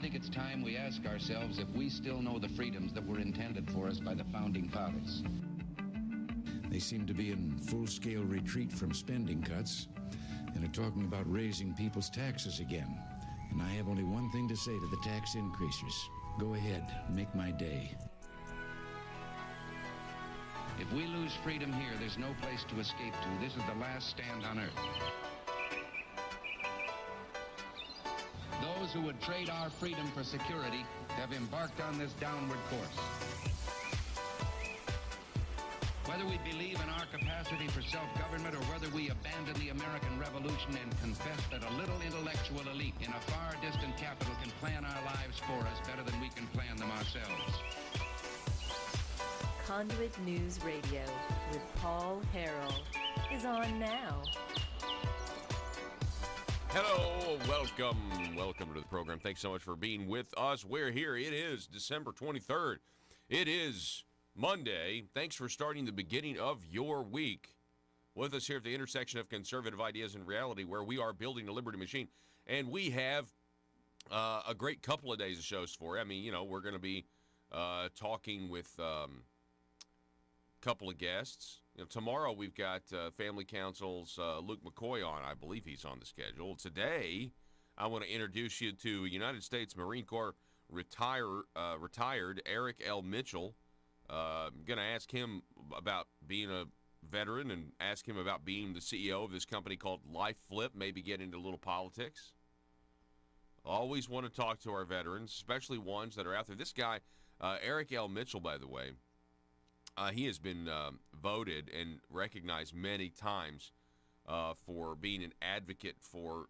think it's time we ask ourselves if we still know the freedoms that were intended for us by the Founding Fathers. They seem to be in full-scale retreat from spending cuts and are talking about raising people's taxes again. And I have only one thing to say to the tax increasers. Go ahead, make my day. If we lose freedom here, there's no place to escape to. This is the last stand on earth. Those who would trade our freedom for security have embarked on this downward course. Whether we believe in our capacity for self-government or whether we abandon the American Revolution and confess that a little intellectual elite in a far distant capital can plan our lives for us better than we can plan them ourselves. Conduit News Radio with Paul Harrell is on now. Hello, welcome to the program. Thanks so much for being with us. We're here. It is December 23rd. It is Monday. Thanks for starting the beginning of your week with us here at the intersection of conservative ideas and reality, where we are building a liberty machine. And we have a great couple of days of shows for you. I mean, we're going to be talking with couple of guests. Tomorrow we've got Family Council's Luke McCoy on. I believe he's on the schedule. Today, I want to introduce you to United States Marine Corps retired Eric L. Mitchell. I'm going to ask him about being a veteran and ask him about being the CEO of this company called Life Flip, maybe get into a little politics. Always want to talk to our veterans, especially ones that are out there. This guy, Eric L. Mitchell, by the way, he has been voted and recognized many times for being an advocate for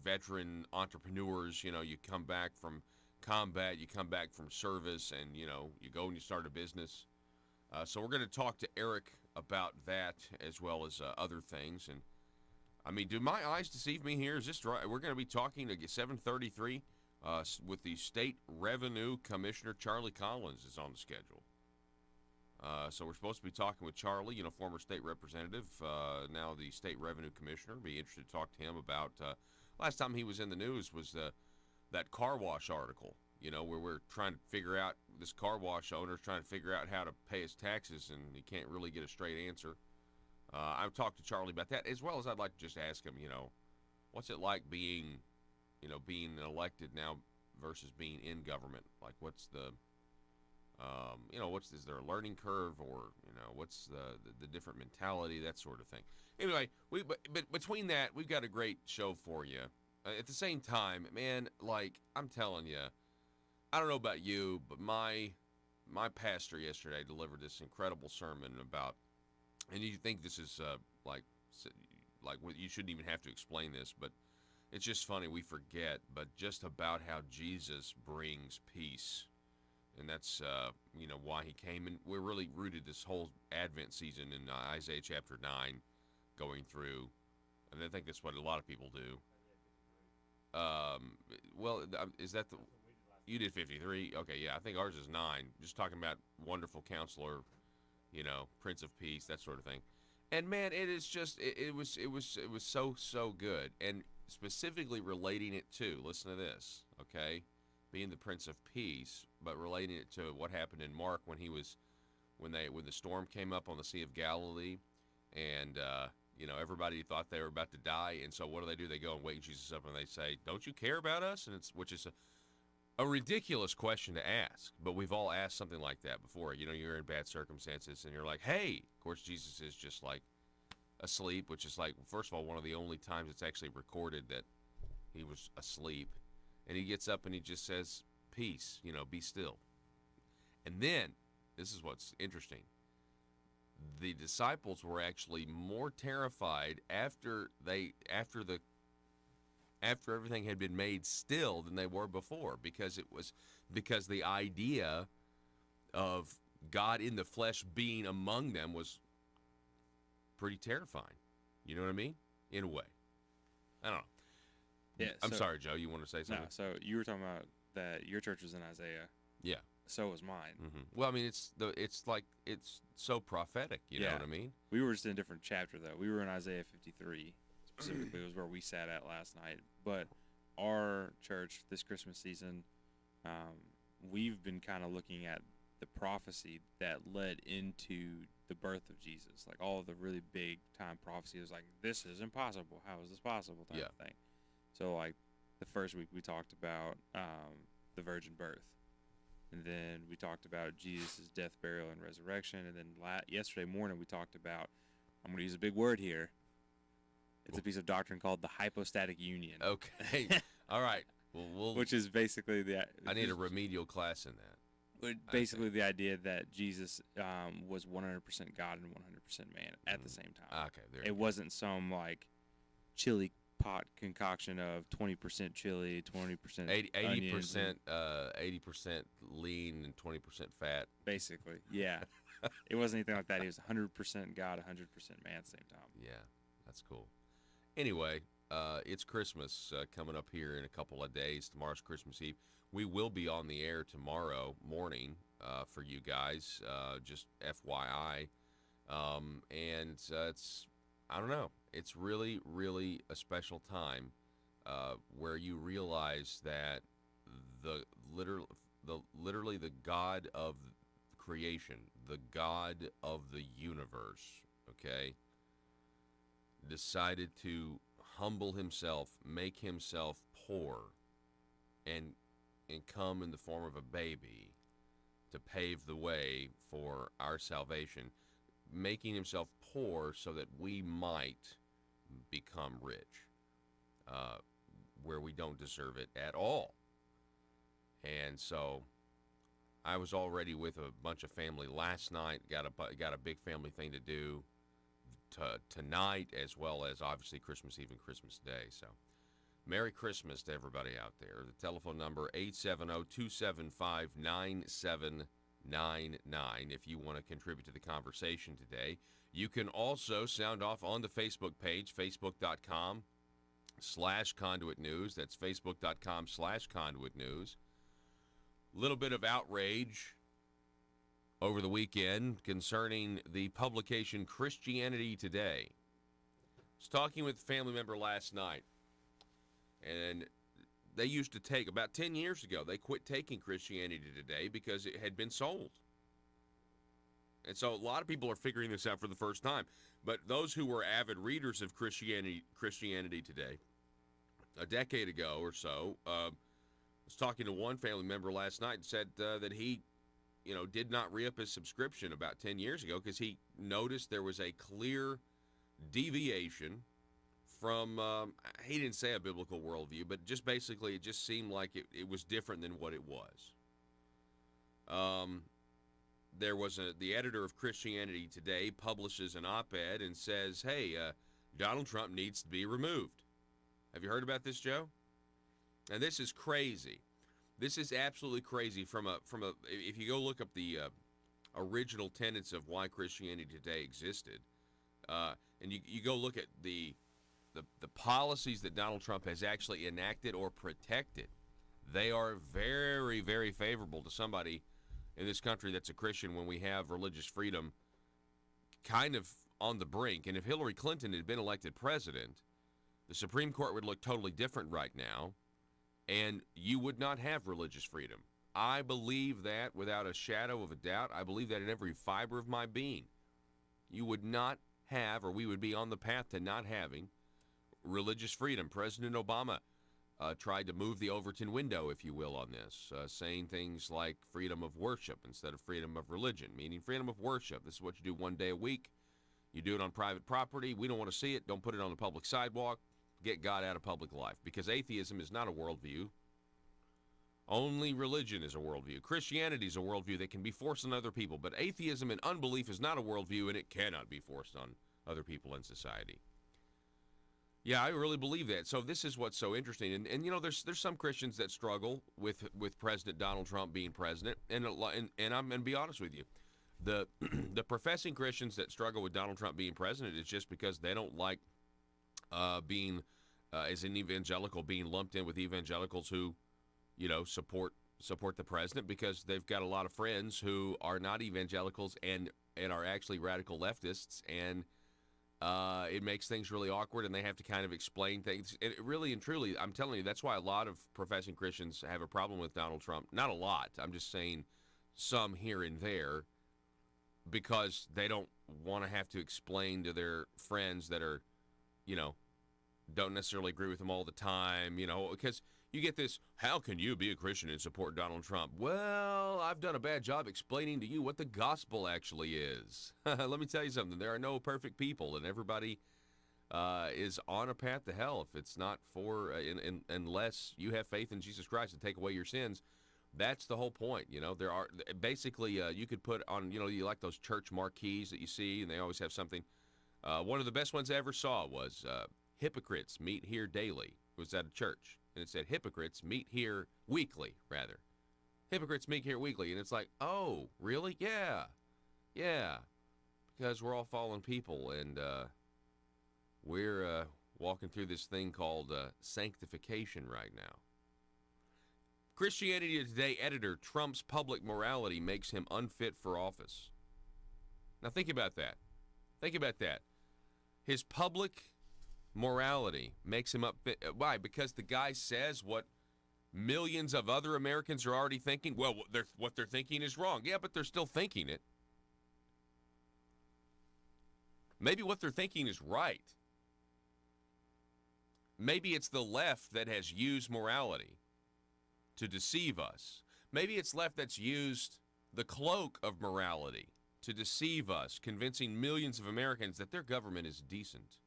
veteran entrepreneurs. You come back from combat, you come back from service, and, you go and you start a business. So we're going to talk to Eric about that as well as other things. And, I mean, do my eyes deceive me here? Is this right? We're going to be talking at 7:33 with the State Revenue Commissioner. Charlie Collins is on the schedule. So we're supposed to be talking with Charlie, former state representative, now the state revenue commissioner. Be interested to talk to him about, last time he was in the news was that car wash article, where we're trying to figure out, this car wash owner's trying to figure out how to pay his taxes, and he can't really get a straight answer. I've talked to Charlie about that, as well as I'd like to just ask him, what's it like being elected now versus being in government? Like, what's the... is there a learning curve, or, what's the different mentality, that sort of thing. Anyway, but between that, we've got a great show for you. At the same time, man, I'm telling you, I don't know about you, but my pastor yesterday delivered this incredible sermon about, and you think this is like you shouldn't even have to explain this, but it's just funny, we forget, but just about how Jesus brings peace. And that's, why he came. And we're really rooted this whole Advent season in Isaiah chapter 9 going through. And I think that's what a lot of people do. Is that the... You did 53? Okay, yeah, I think ours is 9. Just talking about wonderful counselor, Prince of Peace, that sort of thing. And, man, it is just... It was so good. And specifically relating it to, listen to this, okay? Being the Prince of Peace, but relating it to what happened in Mark when the storm came up on the Sea of Galilee, and everybody thought they were about to die, and so what do? They go and wake Jesus up, and they say, "Don't you care about us?" And which is a ridiculous question to ask, but we've all asked something like that before. You're in bad circumstances, and you're like, "Hey," of course, Jesus is just like asleep, which is like, first of all, one of the only times it's actually recorded that he was asleep. And he gets up and he just says, "Peace, be still." And then, this is what's interesting. The disciples were actually more terrified after everything had been made still than they were before, because the idea of God in the flesh being among them was pretty terrifying. You know what I mean? In a way. I don't know. Yeah, I'm sorry, Joe. You want to say something? No, so you were talking about that your church was in Isaiah. Yeah. So was mine. Mm-hmm. Well, I mean, it's so prophetic. You know what I mean? We were just in a different chapter, though. We were in Isaiah 53 specifically. It was where we sat at last night. But our church this Christmas season we've been kind of looking at the prophecy that led into the birth of Jesus. Like all of the really big time prophecy was like, this is impossible. How is this possible? Type of thing. So like the first week we talked about the virgin birth. And then we talked about Jesus' death, burial, and resurrection. And then yesterday morning we talked about, I'm going to use a big word here. It's a piece of doctrine called the hypostatic union. Okay. All right. Well, which is basically I need a remedial class in that. Basically the idea that Jesus was 100% God and 100% man at the same time. Okay. It wasn't some like chili pot concoction of 20% chili, 20% 80%, 80% lean and 20% fat. Basically, yeah. It wasn't anything like that. He was 100% God, 100% man at the same time. Yeah, that's cool. Anyway, it's Christmas coming up here in a couple of days. Tomorrow's Christmas Eve. We will be on the air tomorrow morning for you guys, just FYI. And it's, I don't know, it's really, really a special time where you realize that literally the God of creation, the God of the universe, okay, decided to humble himself, make himself poor, and come in the form of a baby to pave the way for our salvation, making himself poor so that we might become rich, where we don't deserve it at all. And so I was already with a bunch of family last night, got a big family thing to do tonight, as well as obviously Christmas Eve and Christmas Day. So Merry Christmas to everybody out there. The telephone number 870-275-9799 if you want to contribute to the conversation today. You can also sound off on the Facebook page, facebook.com/Conduit News. That's facebook.com/Conduit News. A little bit of outrage over the weekend concerning the publication Christianity Today. I was talking with a family member last night, and they used to take, about 10 years ago, they quit taking Christianity Today because it had been sold. And so a lot of people are figuring this out for the first time. But those who were avid readers of Christianity Today, a decade ago or so, I was talking to one family member last night and said that he, did not re-up his subscription about 10 years ago because he noticed there was a clear deviation from, he didn't say a biblical worldview, but just basically it just seemed like it was different than what it was. There was the editor of Christianity Today publishes an op-ed and says, hey, Donald Trump needs to be removed. Have you heard about this, Joe? And this is crazy. This is absolutely crazy if you go look up the original tenets of why Christianity Today existed, and you go look at the policies that Donald Trump has actually enacted or protected, they are very, very favorable to somebody in this country that's a Christian when we have religious freedom kind of on the brink. And if Hillary Clinton had been elected president, the Supreme Court would look totally different right now, and you would not have religious freedom. I believe that without a shadow of a doubt. I believe that in every fiber of my being. You would not have, or we would be on the path to not having, religious freedom. President Obama tried to move the Overton window, if you will, on this, saying things like freedom of worship instead of freedom of religion, meaning freedom of worship. This is what you do one day a week. You do it on private property. We don't want to see it. Don't put it on the public sidewalk. Get God out of public life, because atheism is not a worldview. Only religion is a worldview. Christianity is a worldview that can be forced on other people, but atheism and unbelief is not a worldview, and it cannot be forced on other people in society. Yeah, I really believe that. So this is what's so interesting, and there's some Christians that struggle with President Donald Trump being president, and I'm going to be honest with you, the professing Christians that struggle with Donald Trump being president is just because they don't like being as an evangelical, being lumped in with evangelicals who, support the president, because they've got a lot of friends who are not evangelicals and are actually radical leftists, and It makes things really awkward, and they have to kind of explain things. It really and truly, I'm telling you, that's why a lot of professing Christians have a problem with Donald Trump. Not a lot. I'm just saying some here and there, because they don't want to have to explain to their friends that are, don't necessarily agree with them all the time, because you get this, how can you be a Christian and support Donald Trump? Well, I've done a bad job explaining to you what the gospel actually is. Let me tell you something. There are no perfect people, and everybody is on a path to hell if it's not for, unless you have faith in Jesus Christ to take away your sins. That's the whole point. There are basically, you could put on, you like those church marquees that you see, and they always have something. One of the best ones I ever saw was hypocrites meet here daily. It was at a church. And it said, hypocrites meet here weekly, rather. Hypocrites meet here weekly. And it's like, oh, really? Yeah. Yeah. Because we're all fallen people, and we're walking through this thing called sanctification right now. Christianity Today editor, Trump's public morality makes him unfit for office. Now think about that. Think about that. His public morality makes him unfit. Why? Because the guy says what millions of other Americans are already thinking. Well, what they're thinking is wrong. Yeah, but they're still thinking it. Maybe what they're thinking is right. Maybe it's the left that has used morality to deceive us. Maybe it's left that's used the cloak of morality to deceive us, convincing millions of Americans that their government is decent.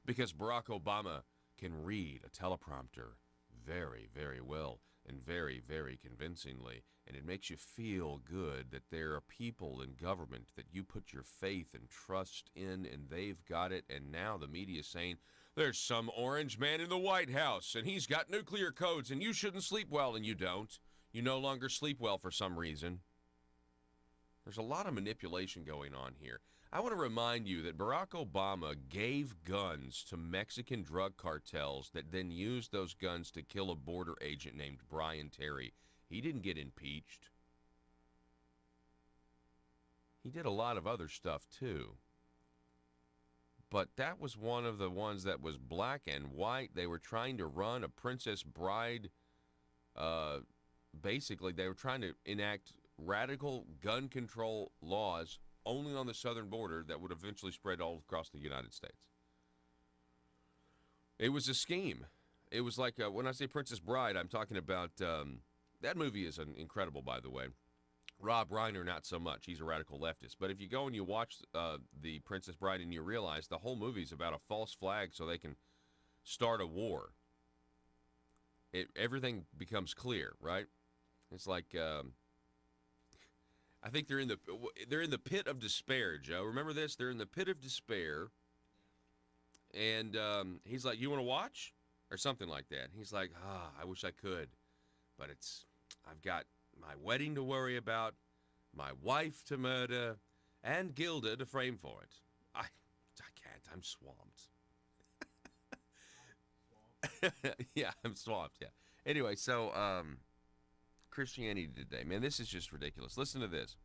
Because Barack Obama can read a teleprompter very, very well and very, very convincingly, and it makes you feel good that there are people in government that you put your faith and trust in, and they've got it, and now the media is saying, there's some orange man in the White House, and he's got nuclear codes, and you shouldn't sleep well, and you don't. You no longer sleep well for some reason. There's a lot of manipulation going on here. I want to remind you that Barack Obama gave guns to Mexican drug cartels that then used those guns to kill a border agent named Brian Terry. He didn't get impeached. He did a lot of other stuff, too. But that was one of the ones that was black and white. They were trying to run a Princess Bride. Basically, they were trying to enact radical gun control laws only on the southern border that would eventually spread all across the United States. It was a scheme. It was like, when I say Princess Bride, I'm talking about, that movie is incredible, by the way. Rob Reiner, not so much. He's a radical leftist. But if you go and you watch the Princess Bride and you realize the whole movie is about a false flag so they can start a war, everything becomes clear, right? It's like, I think they're in the pit of despair, Joe. Remember this? They're in the pit of despair. And he's like, you want to watch? Or something like that. He's like, I wish I could. But I've got my wedding to worry about, my wife to murder, and Gilda to frame for it. I can't. I'm swamped. Yeah, I'm swamped, yeah. Anyway, so Christianity Today. Man, this is just ridiculous. Listen to this.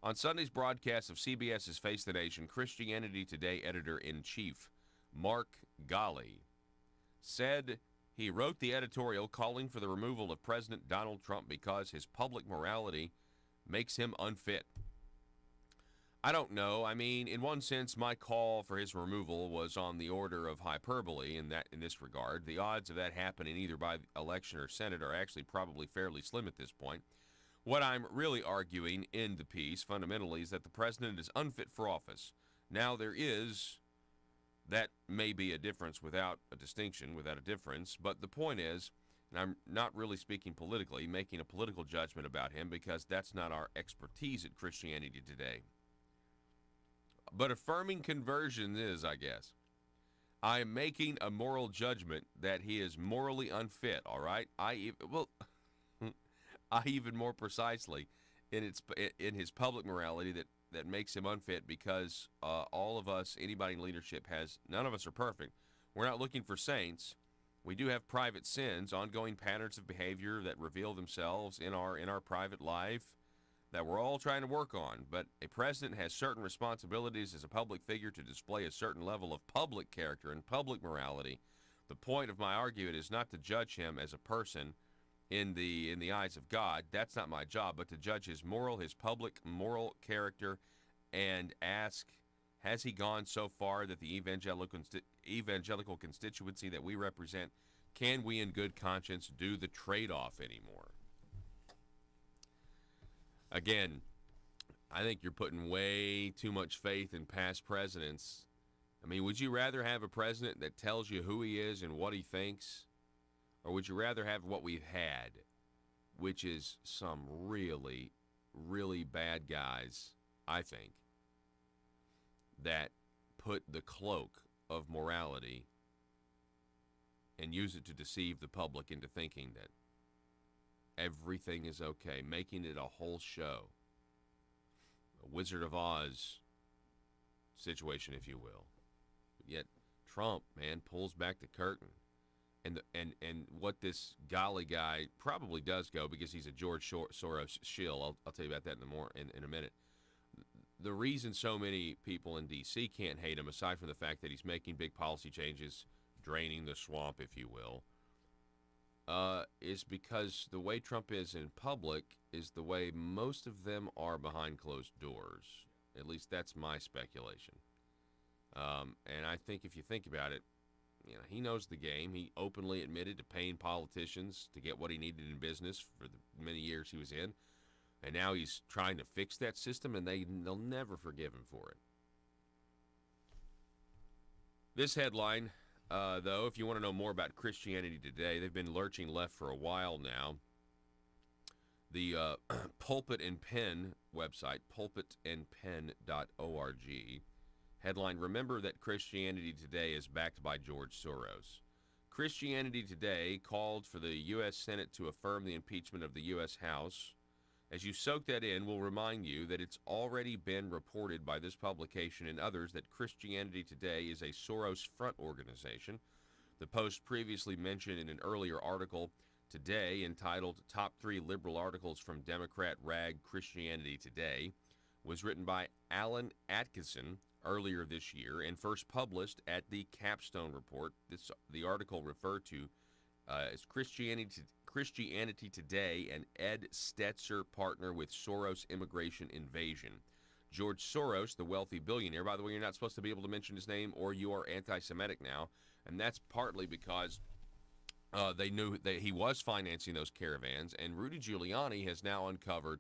On Sunday's broadcast of CBS's Face the Nation, Christianity Today editor-in-chief Mark Galli said he wrote the editorial calling for the removal of President Donald Trump because his public morality makes him unfit. I don't know. I mean, in one sense, my call for his removal was on the order of hyperbole in this regard. The odds of that happening either by election or Senate are actually probably fairly slim at this point. What I'm really arguing in the piece fundamentally is that the president is unfit for office. Now that may be a difference without a distinction, without a difference, but the point is, and I'm not really speaking politically, making a political judgment about him because that's not our expertise at Christianity Today. But affirming conversion is, I guess. I am making a moral judgment that he is morally unfit, all right? I even more precisely in his public morality that makes him unfit because all of us, anybody in leadership none of us are perfect. We're not looking for saints. We do have private sins, ongoing patterns of behavior that reveal themselves in our private life. that we're all trying to work on, but a president has certain responsibilities as a public figure to display a certain level of public character and public morality. The point of my argument is not to judge him as a person in the eyes of God. That's not my job, but to judge his public moral character, and ask, has he gone so far that the evangelical constituency that we represent, can we in good conscience do the trade-off anymore? Again, I think you're putting way too much faith in past presidents. I mean, would you rather have a president that tells you who he is and what he thinks? Or would you rather have what we've had, which is some really, really bad guys, I think, that put the cloak of morality and use it to deceive the public into thinking that everything is okay, making it a whole show. A Wizard of Oz situation, if you will. But yet Trump, man, pulls back the curtain. And what this golly guy probably does go, because he's a George Soros shill. I'll tell you about that in a minute. The reason so many people in D.C. can't hate him, aside from the fact that he's making big policy changes, draining the swamp, if you will, is because the way Trump is in public is the way most of them are behind closed doors. At least that's my speculation. And I think if you think about it, you know, he knows the game. He openly admitted to paying politicians to get what he needed in business for the many years he was in. And now he's trying to fix that system, and they'll never forgive him for it. This headline, though, if you want to know more about Christianity Today, they've been lurching left for a while now. The Pulpit and Pen website, pulpitandpen.org, headline, remember that Christianity Today is backed by George Soros. Christianity Today called for the U.S. Senate to affirm the impeachment of the U.S. House. As you soak that in, we'll remind you that it's already been reported by this publication and others that Christianity Today is a Soros front organization. The Post previously mentioned in an earlier article today entitled Top 3 Liberal Articles from Democrat Rag Christianity Today was written by Alan Atkinson earlier this year and first published at the Capstone Report. The article referred to as Christianity Today, and Ed Stetzer partner with Soros immigration invasion. George Soros, the wealthy billionaire, by the way, you're not supposed to be able to mention his name or you are anti-Semitic now, and that's partly because they knew that he was financing those caravans, and Rudy Giuliani has now uncovered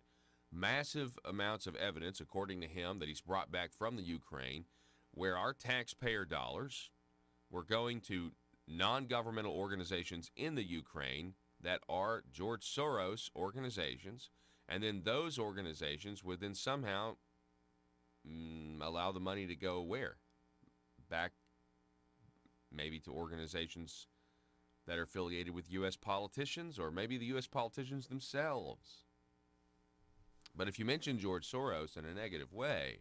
massive amounts of evidence, according to him, that he's brought back from the Ukraine, where our taxpayer dollars were going to non-governmental organizations in the Ukraine that are George Soros organizations, and then those organizations would then somehow allow the money to go where? Back maybe to organizations that are affiliated with U.S. politicians, or maybe the U.S. politicians themselves. But if you mention George Soros in a negative way,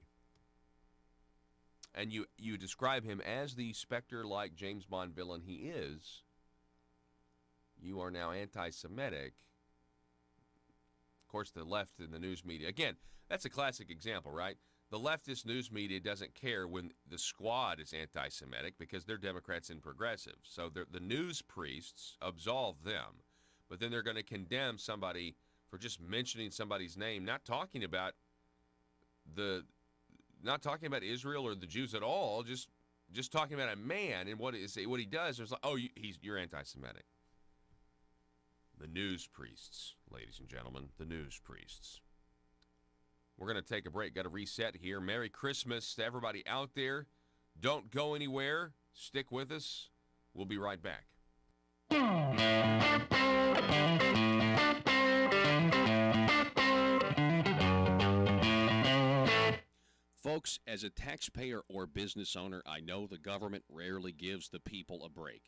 and you describe him as the specter-like James Bond villain he is, you are now anti-Semitic. Of course, the left and the news media, again, that's a classic example, right? The leftist news media doesn't care when the squad is anti-Semitic because they're Democrats and progressives. So the news priests absolve them, but then they're going to condemn somebody for just mentioning somebody's name, not talking about Israel or the Jews at all, just talking about a man and what he does. It's like, oh, you're anti-Semitic. The news priests, ladies and gentlemen, the news priests. We're going to take a break. Got to reset here. Merry Christmas to everybody out there. Don't go anywhere. Stick with us. We'll be right back. Folks, as a taxpayer or business owner, I know the government rarely gives the people a break.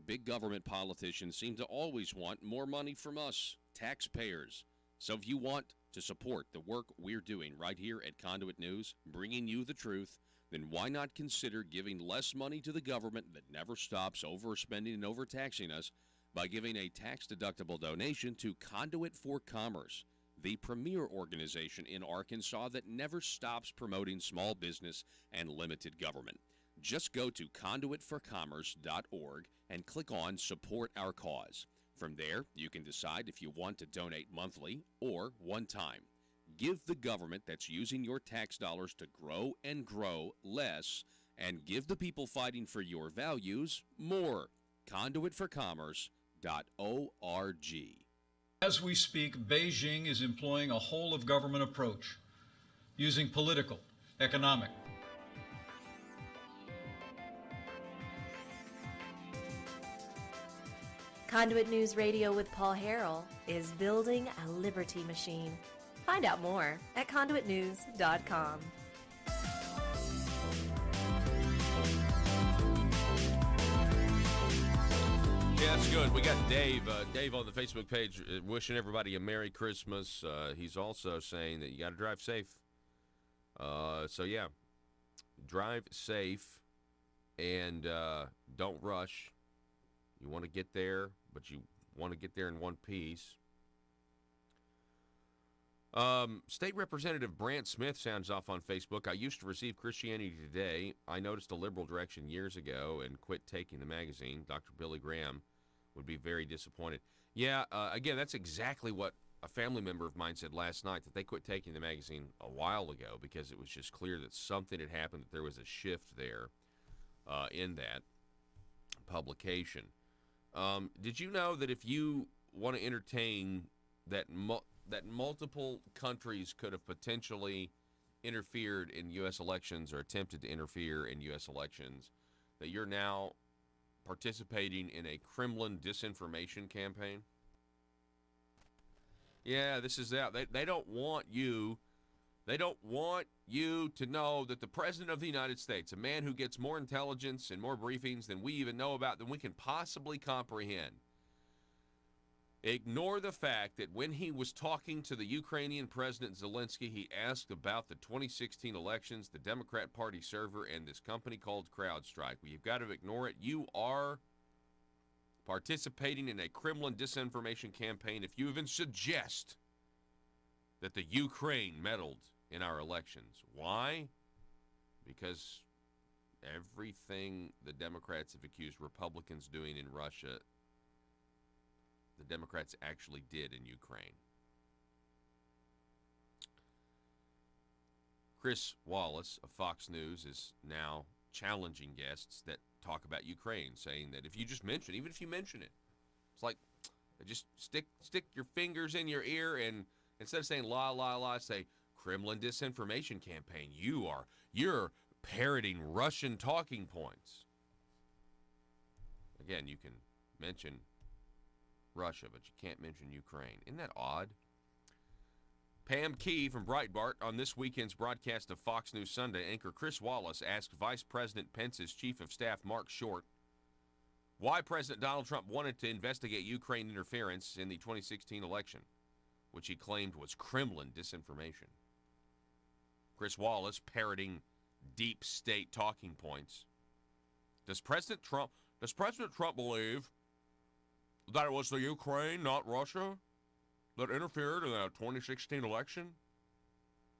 Big government politicians seem to always want more money from us, taxpayers. So if you want to support the work we're doing right here at Conduit News, bringing you the truth, then why not consider giving less money to the government that never stops overspending and overtaxing us by giving a tax-deductible donation to Conduit for Commerce. the premier organization in Arkansas that never stops promoting small business and limited government. Just go to conduitforcommerce.org and click on Support Our Cause. From there, you can decide if you want to donate monthly or one time. Give the government that's using your tax dollars to grow and grow less, and give the people fighting for your values more. Conduitforcommerce.org. As we speak, Beijing is employing a whole-of-government approach, using political, economic. Conduit News Radio with Paul Harrell is building a liberty machine. Find out more at conduitnews.com. Yeah, that's good. We got Dave. Dave on the Facebook page wishing everybody a Merry Christmas. He's also saying that you got to drive safe. So, yeah, drive safe and don't rush. You want to get there, but you want to get there in one piece. State Representative Brant Smith sounds off on Facebook. I used to receive Christianity Today. I noticed a liberal direction years ago and quit taking the magazine. Dr. Billy Graham would be very disappointed. Yeah, again, that's exactly what a family member of mine said last night, that they quit taking the magazine a while ago because it was just clear that something had happened, that there was a shift there in that publication. Did you know that if you want to entertain that that multiple countries could have potentially interfered in U.S. elections or attempted to interfere in U.S. elections, that you're now participating in a Kremlin disinformation campaign? Yeah, this is out. They don't want you. They don't want you to know that the President of the United States, a man who gets more intelligence and more briefings than we even know about, than we can possibly comprehend, ignore the fact that when he was talking to the Ukrainian President Zelensky, he asked about the 2016 elections, the Democrat Party server, and this company called CrowdStrike. Well, you've got to ignore it. You are participating in a Kremlin disinformation campaign if you even suggest that the Ukraine meddled in our elections. Why? Because everything the Democrats have accused Republicans doing in Russia, the Democrats actually did in Ukraine. Chris Wallace of Fox News is now challenging guests that talk about Ukraine, saying that if you just mention, even if you mention it, it's like just stick your fingers in your ear and instead of saying la la la, say Kremlin disinformation campaign. You're parroting Russian talking points. Again, you can mention Russia, but you can't mention Ukraine. Isn't that odd? Pam Key from Breitbart on this weekend's broadcast of Fox News Sunday, anchor Chris Wallace asked Vice President Pence's Chief of Staff Mark Short why President Donald Trump wanted to investigate Ukraine interference in the 2016 election, which he claimed was Kremlin disinformation. Chris Wallace parroting deep state talking points. Does President Trump believe that it was the Ukraine, not Russia, that interfered in the 2016 election?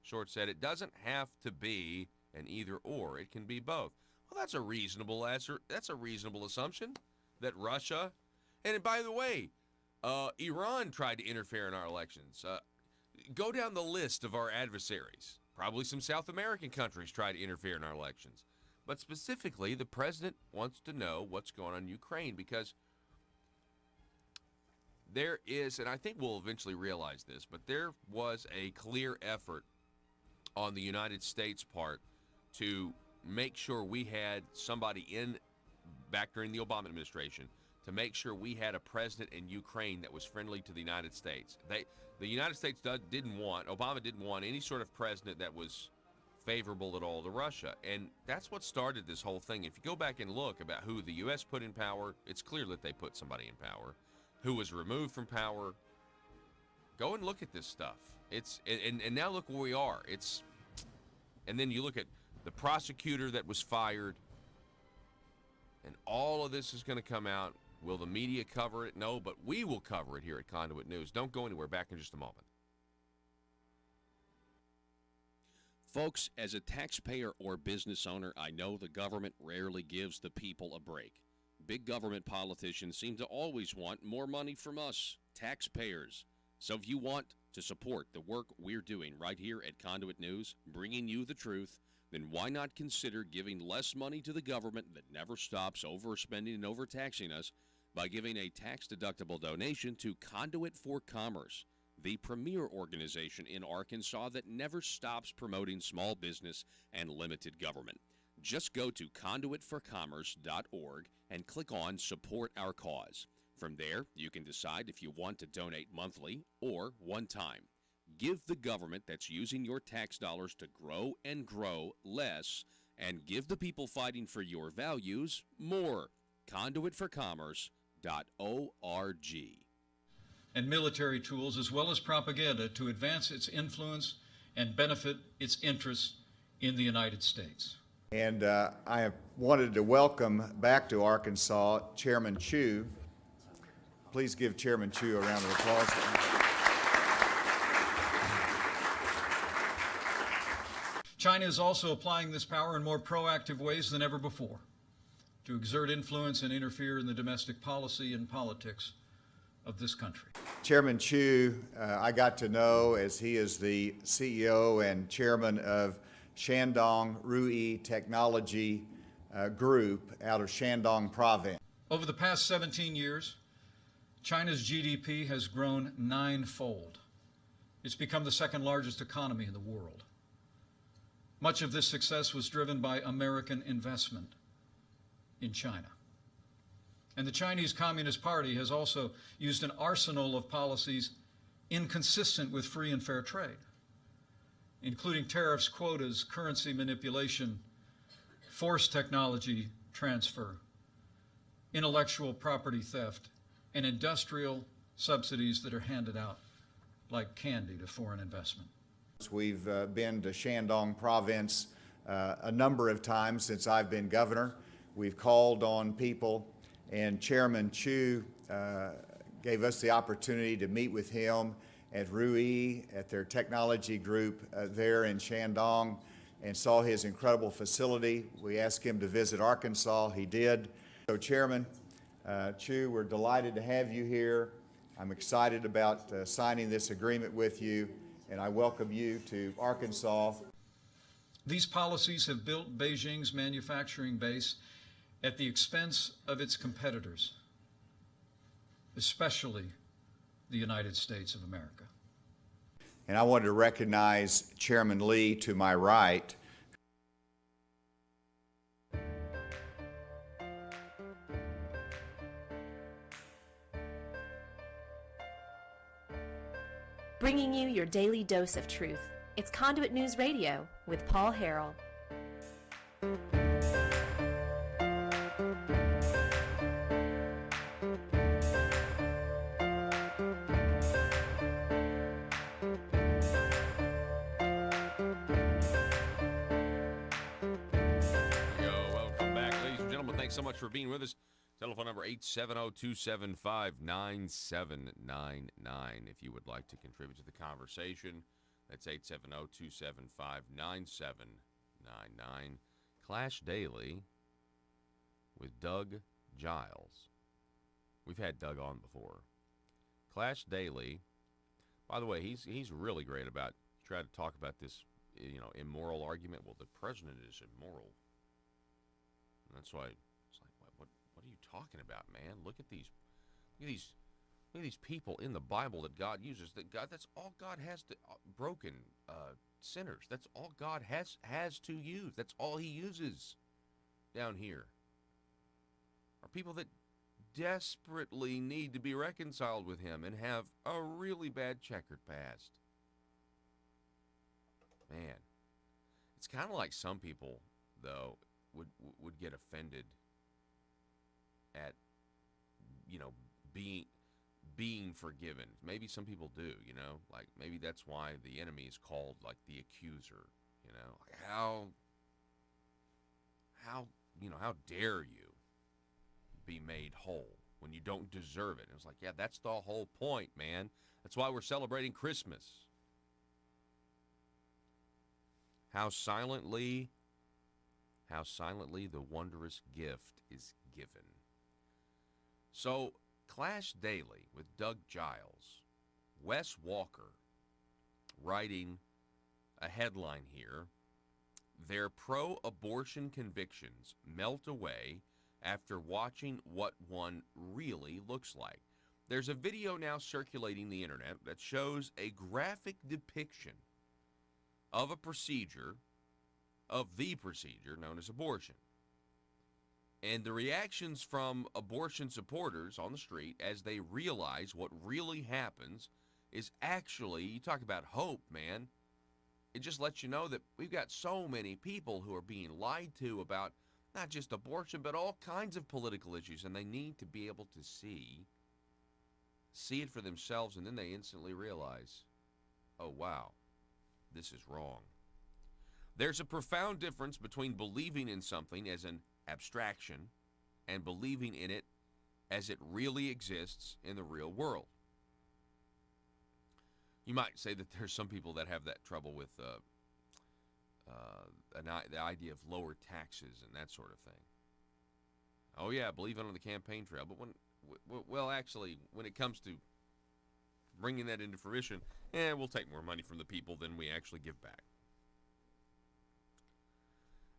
Short said it doesn't have to be an either or. It can be both. Well, that's a reasonable answer. That's a reasonable assumption that Russia, and by the way, Iran tried to interfere in our elections. Go down the list of our adversaries. Probably some South American countries tried to interfere in our elections. But specifically, the president wants to know what's going on in Ukraine because there is, and I think we'll eventually realize this, but there was a clear effort on the United States' part to make sure we had somebody back during the Obama administration, to make sure we had a president in Ukraine that was friendly to the United States. The United States Obama didn't want any sort of president that was favorable at all to Russia. And that's what started this whole thing. If you go back and look about who the U.S. put in power, it's clear that they put somebody in power. Who was removed from power. Go and look at this stuff. And now look where we are. And then you look at the prosecutor that was fired, and all of this is going to come out. Will the media cover it? No, but we will cover it here at Conduit News. Don't go anywhere. Back in just a moment. Folks, as a taxpayer or business owner, I know the government rarely gives the people a break. Big government politicians seem to always want more money from us, taxpayers. So if you want to support the work we're doing right here at Conduit News, bringing you the truth, then why not consider giving less money to the government that never stops overspending and overtaxing us by giving a tax-deductible donation to Conduit for Commerce, the premier organization in Arkansas that never stops promoting small business and limited government. Just go to conduitforcommerce.org and click on Support Our Cause. From there, you can decide if you want to donate monthly or one time. Give the government that's using your tax dollars to grow and grow less, and give the people fighting for your values more. Conduitforcommerce.org. And military tools, as well as propaganda, to advance its influence and benefit its interests in the United States. And I have wanted to welcome back to Arkansas Chairman Chu. Please give Chairman Chu a round of applause. China is also applying this power in more proactive ways than ever before to exert influence and interfere in the domestic policy and politics of this country. Chairman Chu, I got to know as he is the CEO and chairman of Shandong Ruyi Technology Group out of Shandong Province. Over the past 17 years, China's GDP has grown ninefold. It's become the second largest economy in the world. Much of this success was driven by American investment in China. And the Chinese Communist Party has also used an arsenal of policies inconsistent with free and fair trade, including tariffs, quotas, currency manipulation, forced technology transfer, intellectual property theft, and industrial subsidies that are handed out like candy to foreign investment. We've been to Shandong Province a number of times since I've been governor. We've called on people, and Chairman Chu gave us the opportunity to meet with him at Ruyi, at their technology group there in Shandong, and saw his incredible facility. We asked him to visit Arkansas. He did. So Chairman Chu, we're delighted to have you here. I'm excited about signing this agreement with you, and I welcome you to Arkansas. These policies have built Beijing's manufacturing base at the expense of its competitors, especially the United States of America. And I wanted to recognize Chairman Lee to my right. Bringing you your daily dose of truth. It's Conduit News Radio with Paul Harrell. Welcome back, ladies and gentlemen. Thanks so much for being with us. Telephone number 870-275-9799 if you would like to contribute to the conversation. That's 870-275-9799. Clash Daily with Doug Giles. We've had Doug on before. Clash Daily, by the way, he's really great about trying to talk about this, immoral argument. Well, the president is immoral. And that's why it's like, what are you talking about, man? Look at these people in the Bible that God uses. That's all God has to broken sinners. That's all God has to use. That's all He uses down here. Are people that desperately need to be reconciled with Him and have a really bad checkered past. Man, it's kind of like some people though would get offended at being forgiven. Maybe some people do, like maybe that's why the enemy is called like the accuser, like how dare you be made whole when you don't deserve it. And it's like, yeah, that's the whole point, man. That's why we're celebrating Christmas. How silently the wondrous gift is given. So, Clash Daily with Doug Giles, Wes Walker, writing a headline here: their pro-abortion convictions melt away after watching what one really looks like. There's a video now circulating the internet that shows a graphic depiction of the procedure known as abortion. And the reactions from abortion supporters on the street as they realize what really happens is actually, you talk about hope, man. It just lets you know that we've got so many people who are being lied to about not just abortion, but all kinds of political issues, and they need to be able to see it for themselves, and then they instantly realize, oh, wow, this is wrong. There's a profound difference between believing in something as an abstraction and believing in it as it really exists in the real world. You might say that there's some people that have that trouble with the idea of lower taxes and that sort of thing. Oh yeah, believe it on the campaign trail, but when it comes to bringing that into fruition, we'll take more money from the people than we actually give back.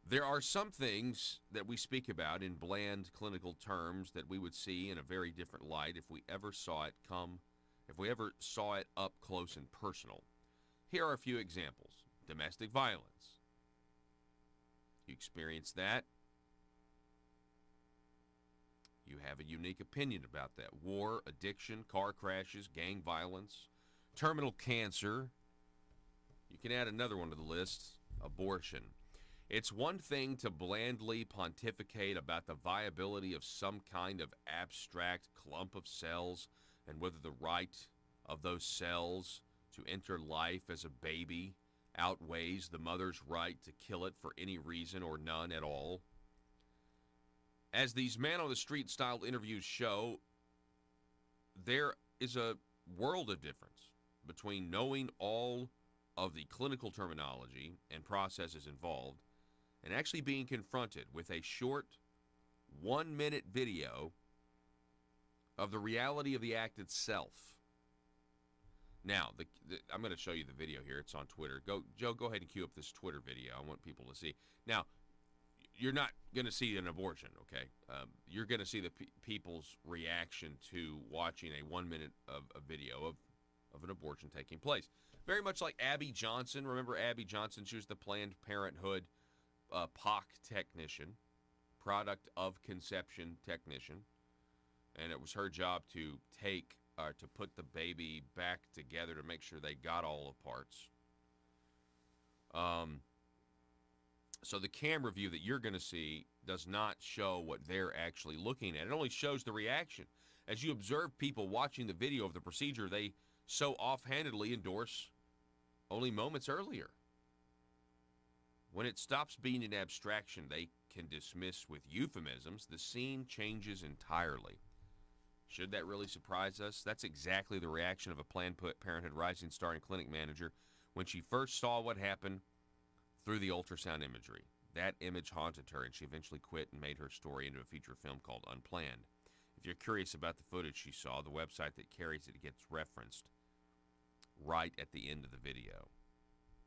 There are some things that we speak about in bland clinical terms that we would see in a very different light if we ever saw it up close and personal. Here are a few examples. Domestic violence. You experience that. You have a unique opinion about that. War, addiction, car crashes, gang violence, terminal cancer. You can add another one to the list, abortion. It's one thing to blandly pontificate about the viability of some kind of abstract clump of cells and whether the right of those cells to enter life as a baby outweighs the mother's right to kill it for any reason or none at all. As these man-on-the-street style interviews show, there is a world of difference between knowing all of the clinical terminology and processes involved and actually being confronted with a short 1-minute video of the reality of the act itself. Now, I'm going to show you the video here. It's on Twitter. Joe, go ahead and cue up this Twitter video. I want people to see. Now, you're not going to see an abortion, okay? You're going to see the people's reaction to watching a 1-minute of a video of an abortion taking place. Very much like Abby Johnson. Remember Abby Johnson? She was the Planned Parenthood POC technician, product of conception technician, and it was her job to put the baby back together to make sure they got all the parts. So the camera view that you're going to see does not show what they're actually looking at. It only shows the reaction. As you observe people watching the video of the procedure, they so offhandedly endorse only moments earlier. When it stops being an abstraction they can dismiss with euphemisms, the scene changes entirely. Should that really surprise us? That's exactly the reaction of a Planned Parenthood rising star and clinic manager when she first saw what happened through the ultrasound imagery. That image haunted her, and she eventually quit and made her story into a feature film called Unplanned. If you're curious about the footage she saw, the website that carries it gets referenced right at the end of the video.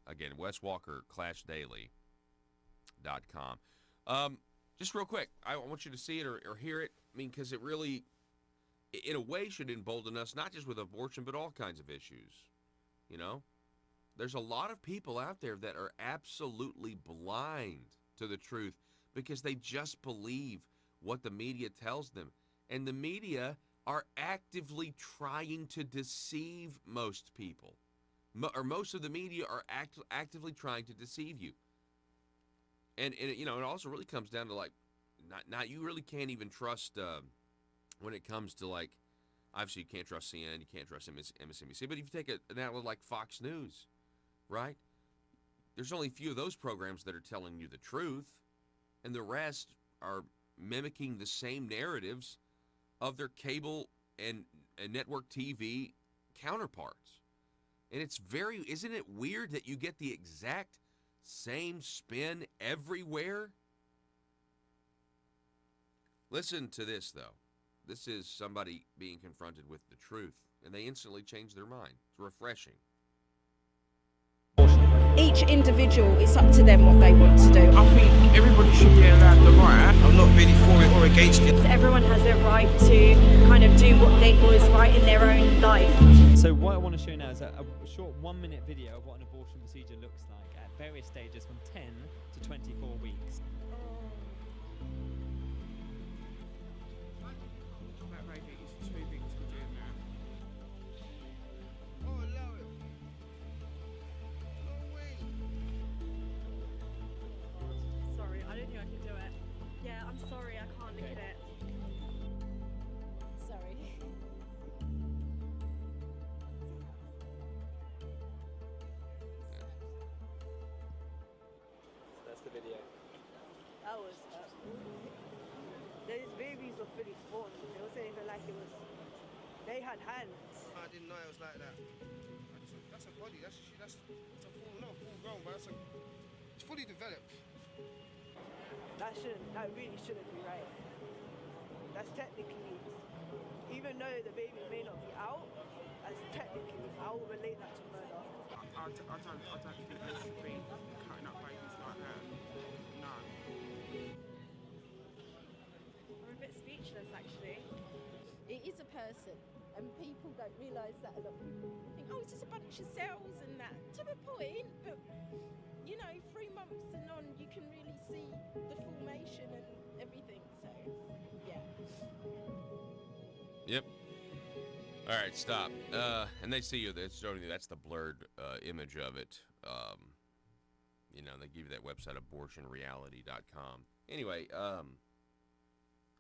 Again, Wes Walker, ClashDaily.com. Just real quick, I want you to see it or hear it. I mean, because it really, in a way, should embolden us, not just with abortion, but all kinds of issues. You know? There's a lot of people out there that are absolutely blind to the truth because they just believe what the media tells them. And the media are actively trying to deceive most people. Or most of the media are actively trying to deceive you. And you know, it also really comes down to, like, not you really can't even trust when it comes to, like, obviously you can't trust CNN, you can't trust MSNBC, but if you take an outlet like Fox News, right? There's only a few of those programs that are telling you the truth, and the rest are mimicking the same narratives of their cable and network TV counterparts. And it's isn't it weird that you get the exact Same spin everywhere? Listen to this, though. This is somebody being confronted with the truth, and they instantly change their mind. It's refreshing. Each individual, it's up to them what they want to do. I think everybody should be allowed the right. I'm not really for it or against it. Everyone has their right to kind of do what they feel is right in their own life. So what I want to show now is a short 1-minute video of what an abortion procedure looks like at various stages from 10 to 24 weeks. That baby is too big to do now. Oh, allow it. No way. Sorry, I don't think I can do it. Yeah, I'm sorry, I can't look at it. Sorry. That's the video. That was those babies were fully formed. It wasn't even like it was. They had hands. I didn't know it was like that. That's a body. That's a full, not full grown, but it's fully developed. That really shouldn't be right. That's technically, even though the baby may not be out, that's technically, I will relate that to murder. I don't think they should be cutting up babies like that. No. I'm a bit speechless, actually. It is a person, and people don't realise that. A lot of people think, oh, it's just a bunch of cells and that. To a point, but, 3 months and on, you can really see the formation and everything, so, yeah. Yep. All right, stop. And they see you. That's the blurred image of it. They give you that website, abortionreality.com. Anyway,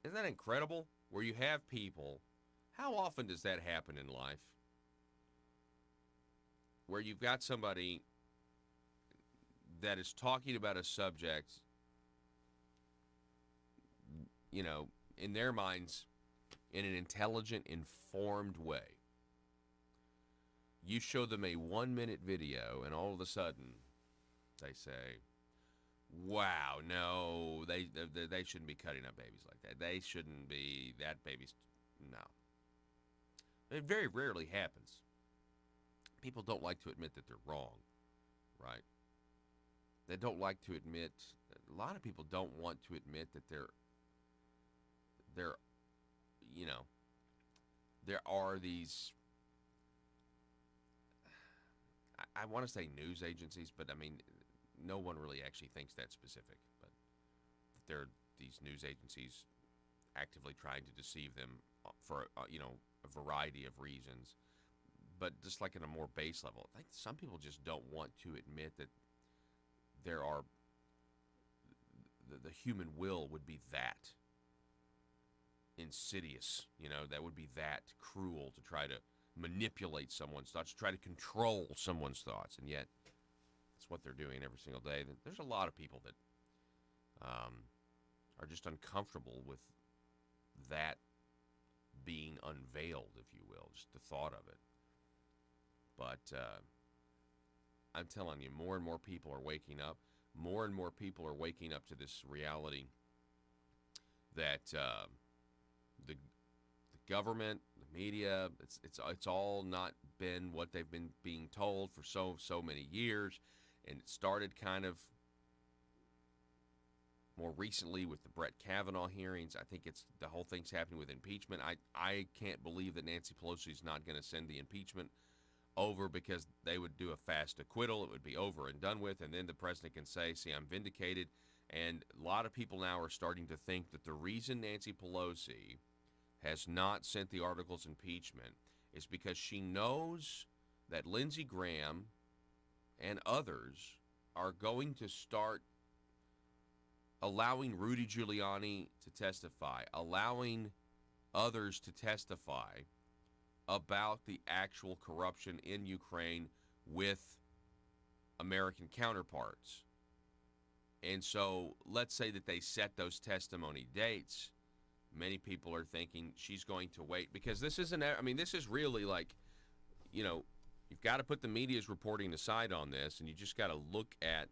isn't that incredible? Where you have people, how often does that happen in life? Where you've got somebody that is talking about a subject, in their minds, in an intelligent, informed way. You show them a 1-minute video, and all of a sudden, they say, wow, no, they shouldn't be cutting up babies like that. They shouldn't be, that baby's, no. It very rarely happens. People don't like to admit that they're wrong, right? They don't like to admit, a lot of people don't want to admit that there are these, I want to say news agencies, but I mean, no one really actually thinks that specific, but there are these news agencies actively trying to deceive them for, a variety of reasons. But just like at a more base level, I think some people just don't want to admit that there are, the human will would be that insidious, that would be that cruel to try to manipulate someone's thoughts, to try to control someone's thoughts, and yet that's what they're doing every single day. There's a lot of people that are just uncomfortable with that being unveiled, if you will, just the thought of it. But I'm telling you, more and more people are waking up. More and more people are waking up to this reality that the government, the media, it's all not been what they've been being told for so many years, and it started kind of more recently with the Brett Kavanaugh hearings. I think the whole thing's happening with impeachment. I can't believe that Nancy Pelosi is not going to send the impeachment over, because they would do a fast acquittal. It would be over and done with, and then the president can say, see, I'm vindicated. And a lot of people now are starting to think that the reason Nancy Pelosi has not sent the articles of impeachment is because she knows that Lindsey Graham and others are going to start allowing Rudy Giuliani to testify, allowing others to testify about the actual corruption in Ukraine with American counterparts. And so let's say that they set those testimony dates. Many people are thinking she's going to wait, because this isn't, this is really like, you've got to put the media's reporting aside on this, and you just got to look at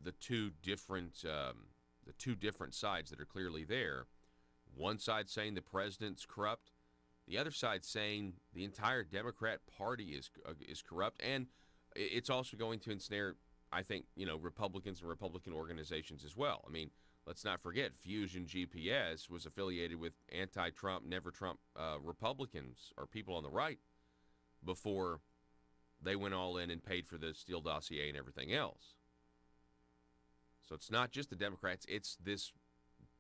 the two different sides that are clearly there. One side saying the president's corrupt, the other side saying the entire Democrat Party is corrupt, and it's also going to ensnare, I think, Republicans and Republican organizations as well. I mean, let's not forget, Fusion GPS was affiliated with anti-Trump, never-Trump Republicans or people on the right before they went all in and paid for the Steele dossier and everything else. So it's not just the Democrats, it's this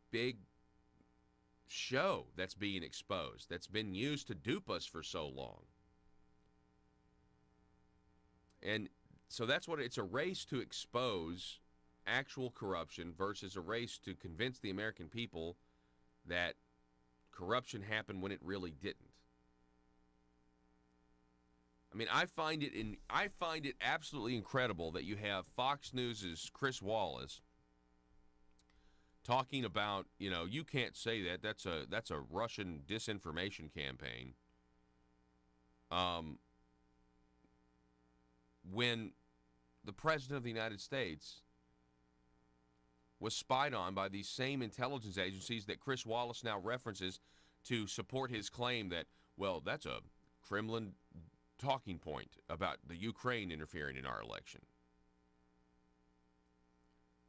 big show that's being exposed, that's been used to dupe us for so long. And so that's what it's a race to expose actual corruption versus a race to convince the American people that corruption happened when it really didn't. I mean, I find it absolutely incredible that you have Fox News' Chris Wallace talking about, you can't say that. That's a Russian disinformation campaign. When the President of the United States was spied on by these same intelligence agencies that Chris Wallace now references to support his claim that, well, that's a Kremlin talking point about the Ukraine interfering in our election.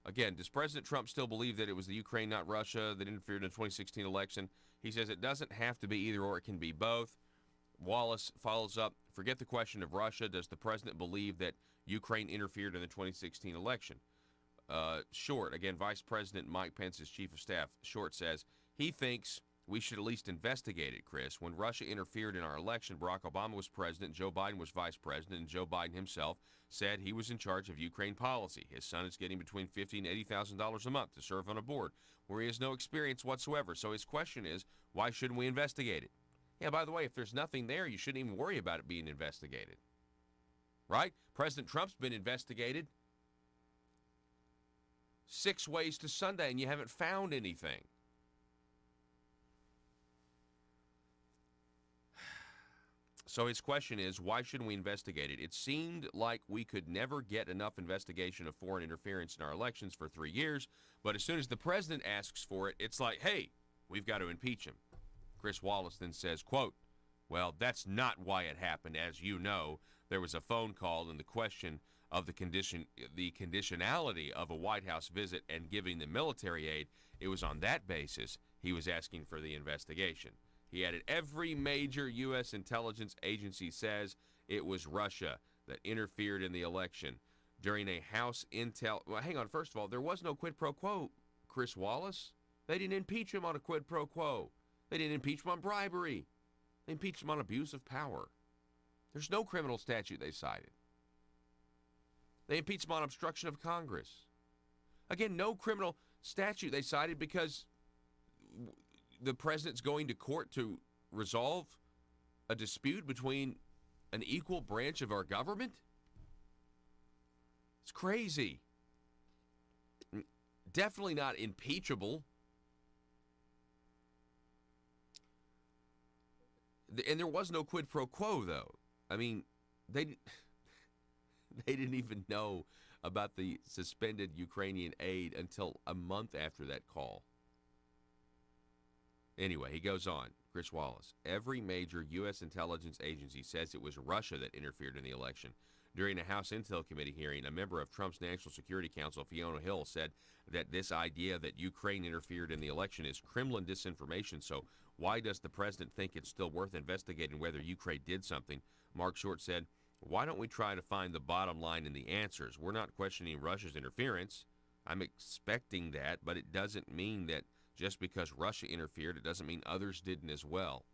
Again, does President Trump still believe that it was the Ukraine, not Russia, that interfered in the 2016 election? He says it doesn't have to be either or, it can be both. Wallace follows up, forget the question of Russia. Does the president believe that Ukraine interfered in the 2016 election? Short, again, Vice President Mike Pence's chief of staff, Short says, he thinks we should at least investigate it, Chris. When Russia interfered in our election, Barack Obama was president, Joe Biden was vice president, and Joe Biden himself said he was in charge of Ukraine policy. His son is getting between $50,000 and $80,000 a month to serve on a board where he has no experience whatsoever. So his question is, why shouldn't we investigate it? Yeah, by the way, if there's nothing there, you shouldn't even worry about it being investigated. Right? President Trump's been investigated 6 ways to Sunday, and you haven't found anything. So his question is, why shouldn't we investigate it? It seemed like we could never get enough investigation of foreign interference in our elections for 3 years, but as soon as the president asks for it, it's like, hey, we've got to impeach him. Chris Wallace then says, quote, well, that's not why it happened. As you know, there was a phone call and the question of the conditionality of a White House visit and giving the military aid. It was on that basis he was asking for the investigation. He added, every major U.S. intelligence agency says it was Russia that interfered in the election. During a House intel... Well, hang on. First of all, there was no quid pro quo, Chris Wallace. They didn't impeach him on a quid pro quo. They didn't impeach him on bribery. They impeached him on abuse of power. There's no criminal statute they cited. They impeached him on obstruction of Congress. Again, no criminal statute they cited because the president's going to court to resolve a dispute between an equal branch of our government? It's crazy. Definitely not impeachable. And there was no quid pro quo, though. I mean, they didn't even know about the suspended Ukrainian aid until a month after that call. Anyway, he goes on, Chris Wallace. Every major U.S. intelligence agency says it was Russia that interfered in the election. During a House Intel Committee hearing, a member of Trump's National Security Council, Fiona Hill, said that this idea that Ukraine interfered in the election is Kremlin disinformation. So why does the president think it's still worth investigating whether Ukraine did something? Mark Short said, why don't we try to find the bottom line in the answers? We're not questioning Russia's interference. I'm expecting that, but it doesn't mean that just because Russia interfered, it doesn't mean others didn't as well.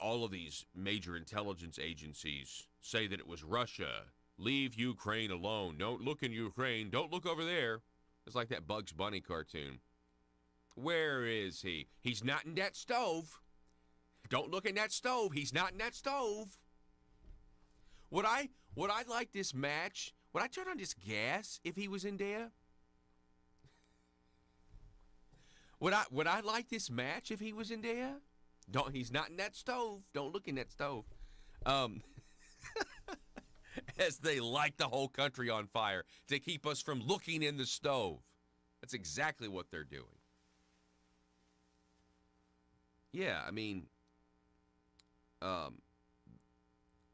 All of these major intelligence agencies say that it was Russia. Leave Ukraine alone. Don't look in Ukraine. Don't look over there. It's like that Bugs Bunny cartoon. Where is he? He's not in that stove. Don't look in that stove. He's not in that stove. Would I like this match? Would I turn on this gas if he was in there? Would I like this match if he was in there? He's not in that stove. Don't look in that stove. as they light the whole country on fire to keep us from looking in the stove. That's exactly what they're doing. Yeah, I mean,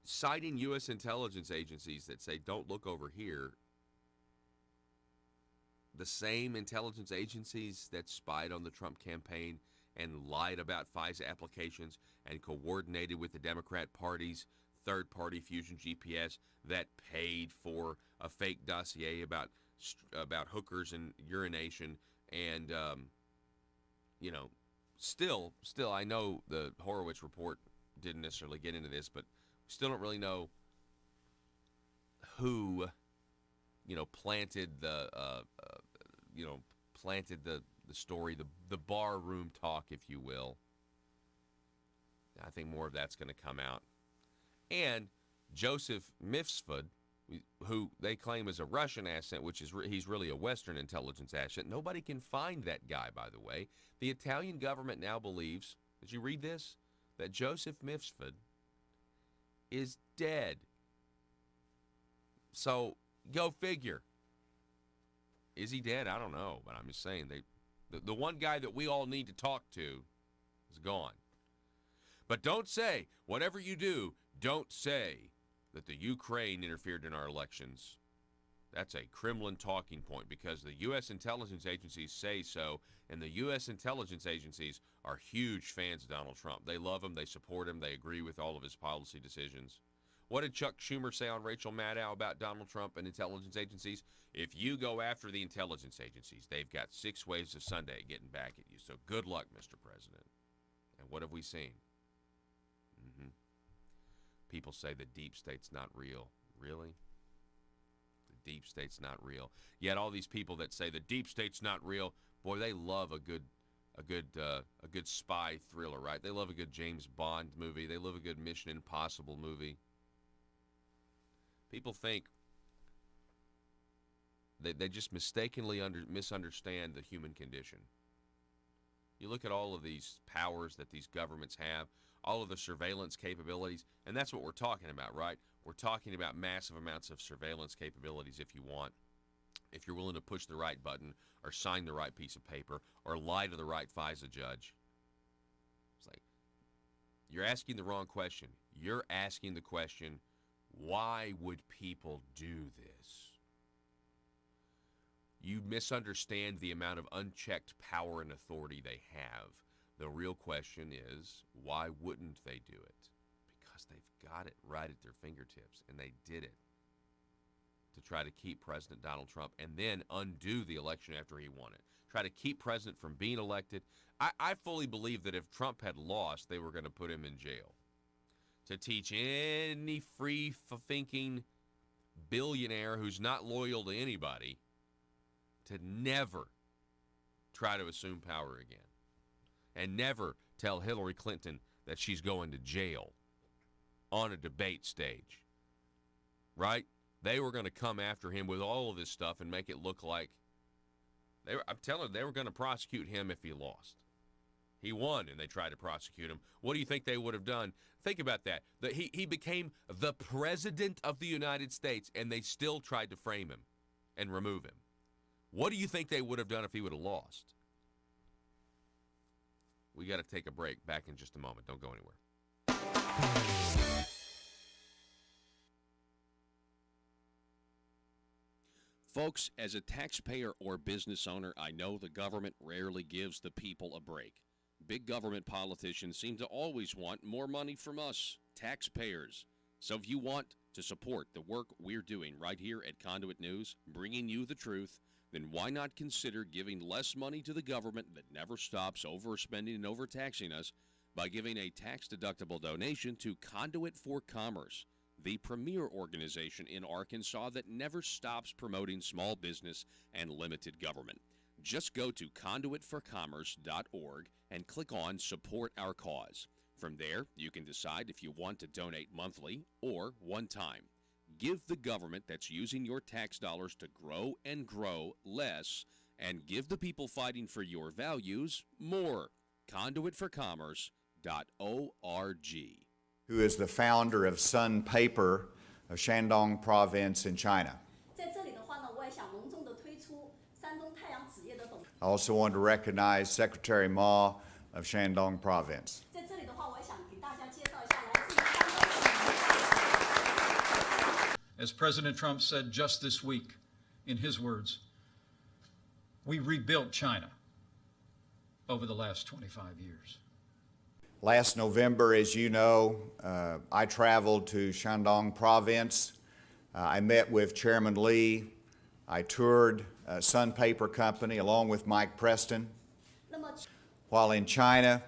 citing U.S. intelligence agencies that say, don't look over here, the same intelligence agencies that spied on the Trump campaign and lied about FISA applications and coordinated with the Democrat Party's third-party Fusion GPS that paid for a fake dossier about hookers and urination and, still, I know the Horowitz report didn't necessarily get into this, but still don't really know who, planted the story, the bar room talk, if you will. I think more of that's going to come out. And Joseph Mifsud, who they claim is a Russian asset, which is he's really a Western intelligence asset. Nobody can find that guy, by the way. The Italian government now believes, did you read this, that Joseph Mifsud is dead. So go figure. Is he dead? I don't know, but I'm just saying the one guy that we all need to talk to is gone. But don't say, whatever you do, don't say that the Ukraine interfered in our elections. That's a Kremlin talking point because the U.S. intelligence agencies say so, and the U.S. intelligence agencies are huge fans of Donald Trump. They love him. They support him. They agree with all of his policy decisions. What did Chuck Schumer say on Rachel Maddow about Donald Trump and intelligence agencies? If you go after the intelligence agencies, they've got 6 ways of Sunday getting back at you. So good luck, Mr. President. And what have we seen? People say the deep state's not real. Really? The deep state's not real. Yet all these people that say the deep state's not real, boy, they love a good spy thriller, right? They love a good James Bond movie. They love a good Mission Impossible movie. People think they just mistakenly misunderstand the human condition. You look at all of these powers that these governments have, all of the surveillance capabilities, and that's what we're talking about, right? We're talking about massive amounts of surveillance capabilities if you want. If you're willing to push the right button or sign the right piece of paper or lie to the right FISA judge. It's like, you're asking the wrong question. You're asking the question, why would people do this? You misunderstand the amount of unchecked power and authority they have. The real question is, why wouldn't they do it? Because they've got it right at their fingertips, and they did it to try to keep President Donald Trump and then undo the election after he won it. Try to keep President from being elected. I fully believe that if Trump had lost, they were going to put him in jail. To teach any free-thinking billionaire who's not loyal to anybody to never try to assume power again. And never tell Hillary Clinton that she's going to jail on a debate stage. Right? They were going to come after him with all of this stuff and make it look like, I'm telling you, they were going to prosecute him if he lost. He won, and they tried to prosecute him. What do you think they would have done? Think about that. He became the President of the United States, and they still tried to frame him and remove him. What do you think they would have done if he would have lost? We got to take a break. Back in just a moment. Don't go anywhere. Folks, as a taxpayer or business owner, I know the government rarely gives the people a break. Big government politicians seem to always want more money from us, taxpayers. So if you want to support the work we're doing right here at Conduit News, bringing you the truth, then why not consider giving less money to the government that never stops overspending and overtaxing us by giving a tax-deductible donation to Conduit for Commerce, the premier organization in Arkansas that never stops promoting small business and limited government. Just go to conduitforcommerce.org and click on Support Our Cause. From there, you can decide if you want to donate monthly or one time. Give the government that's using your tax dollars to grow and grow less, and give the people fighting for your values more. Conduitforcommerce.org. who is the founder of Sun Paper of Shandong Province in China. I also want to recognize Secretary Ma of Shandong Province. As President Trump said just this week, in his words, we rebuilt China over the last 25 years. Last November, as you know, I traveled to Shandong Province. I met with Chairman Li. I toured Sun Paper Company along with Mike Preston. While in China,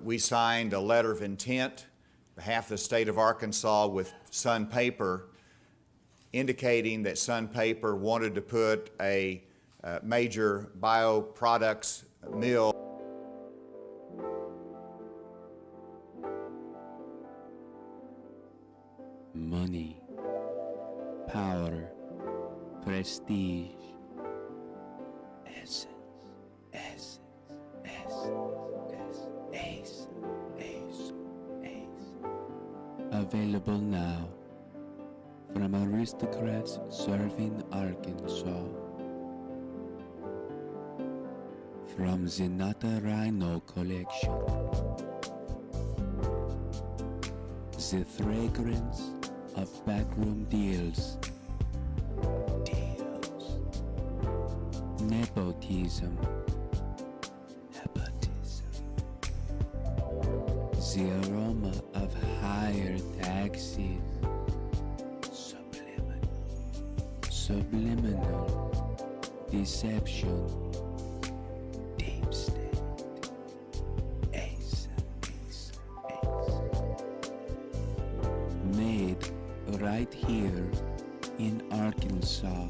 we signed a letter of intent on behalf of the state of Arkansas with Sun Paper, indicating that Sun Paper wanted to put a major bioproducts mill. Money, power, prestige, essence, essence, essence, ace. Available now from aristocrats serving Arkansas. From the Nata Rhino collection. The fragrance of backroom deals. Nepotism. The aroma of higher taxes. Subliminal deception. Deep state. Ace. Made right here in Arkansas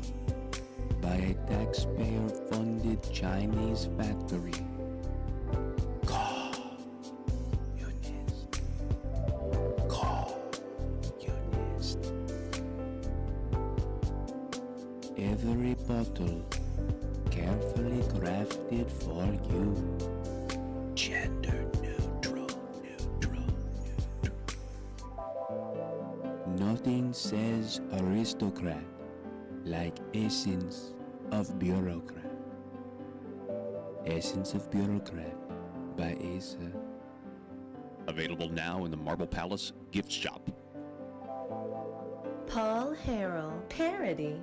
by a taxpayer-funded Chinese factory. Every bottle carefully crafted for you. Gender neutral. Nothing says aristocrat like Essence of Bureaucrat. Essence of Bureaucrat by Asa. Available now in the Marble Palace gift shop. Paul Harrell parody.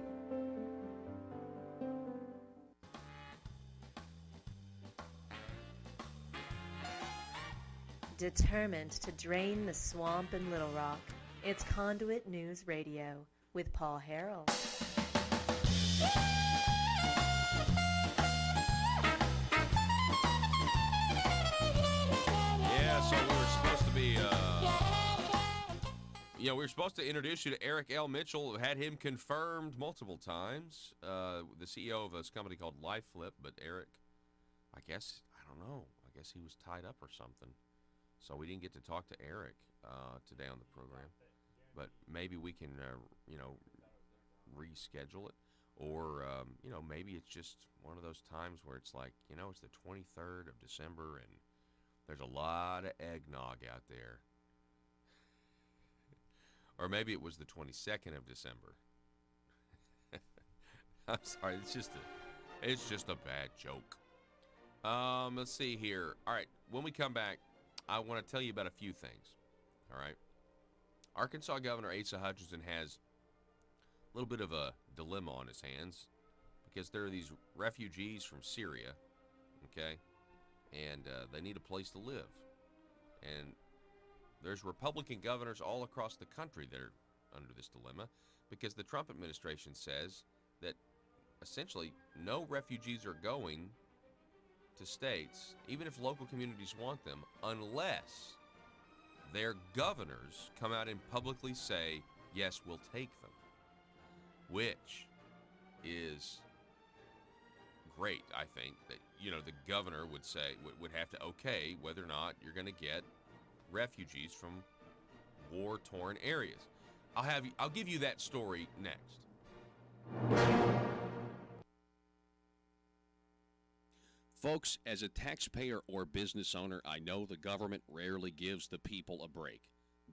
Determined to drain the swamp in Little Rock, it's Conduit News Radio with Paul Harrell. Yeah, so we were supposed to be, we were supposed to introduce you to Eric L. Mitchell. Had him confirmed multiple times, the CEO of this company called LifeFlip. But Eric, I don't know. I guess he was tied up or something. So we didn't get to talk to Eric today on the program. But maybe we can, reschedule it. Or, maybe it's just one of those times where it's like, it's the 23rd of December and there's a lot of eggnog out there. Or maybe it was the 22nd of December. I'm sorry, it's just a bad joke. Let's see here. All right, when we come back, I want to tell you about a few things. All right. Arkansas Governor Asa Hutchinson has a little bit of a dilemma on his hands because there are these refugees from Syria, okay, and they need a place to live. And there's Republican governors all across the country that are under this dilemma because the Trump administration says that essentially no refugees are going to states, even if local communities want them, unless their governors come out and publicly say, yes, we'll take them, which is great. I think that, the governor would say, would have to okay whether or not you're going to get refugees from war-torn areas. I'll give you that story next. Folks, as a taxpayer or business owner, I know the government rarely gives the people a break.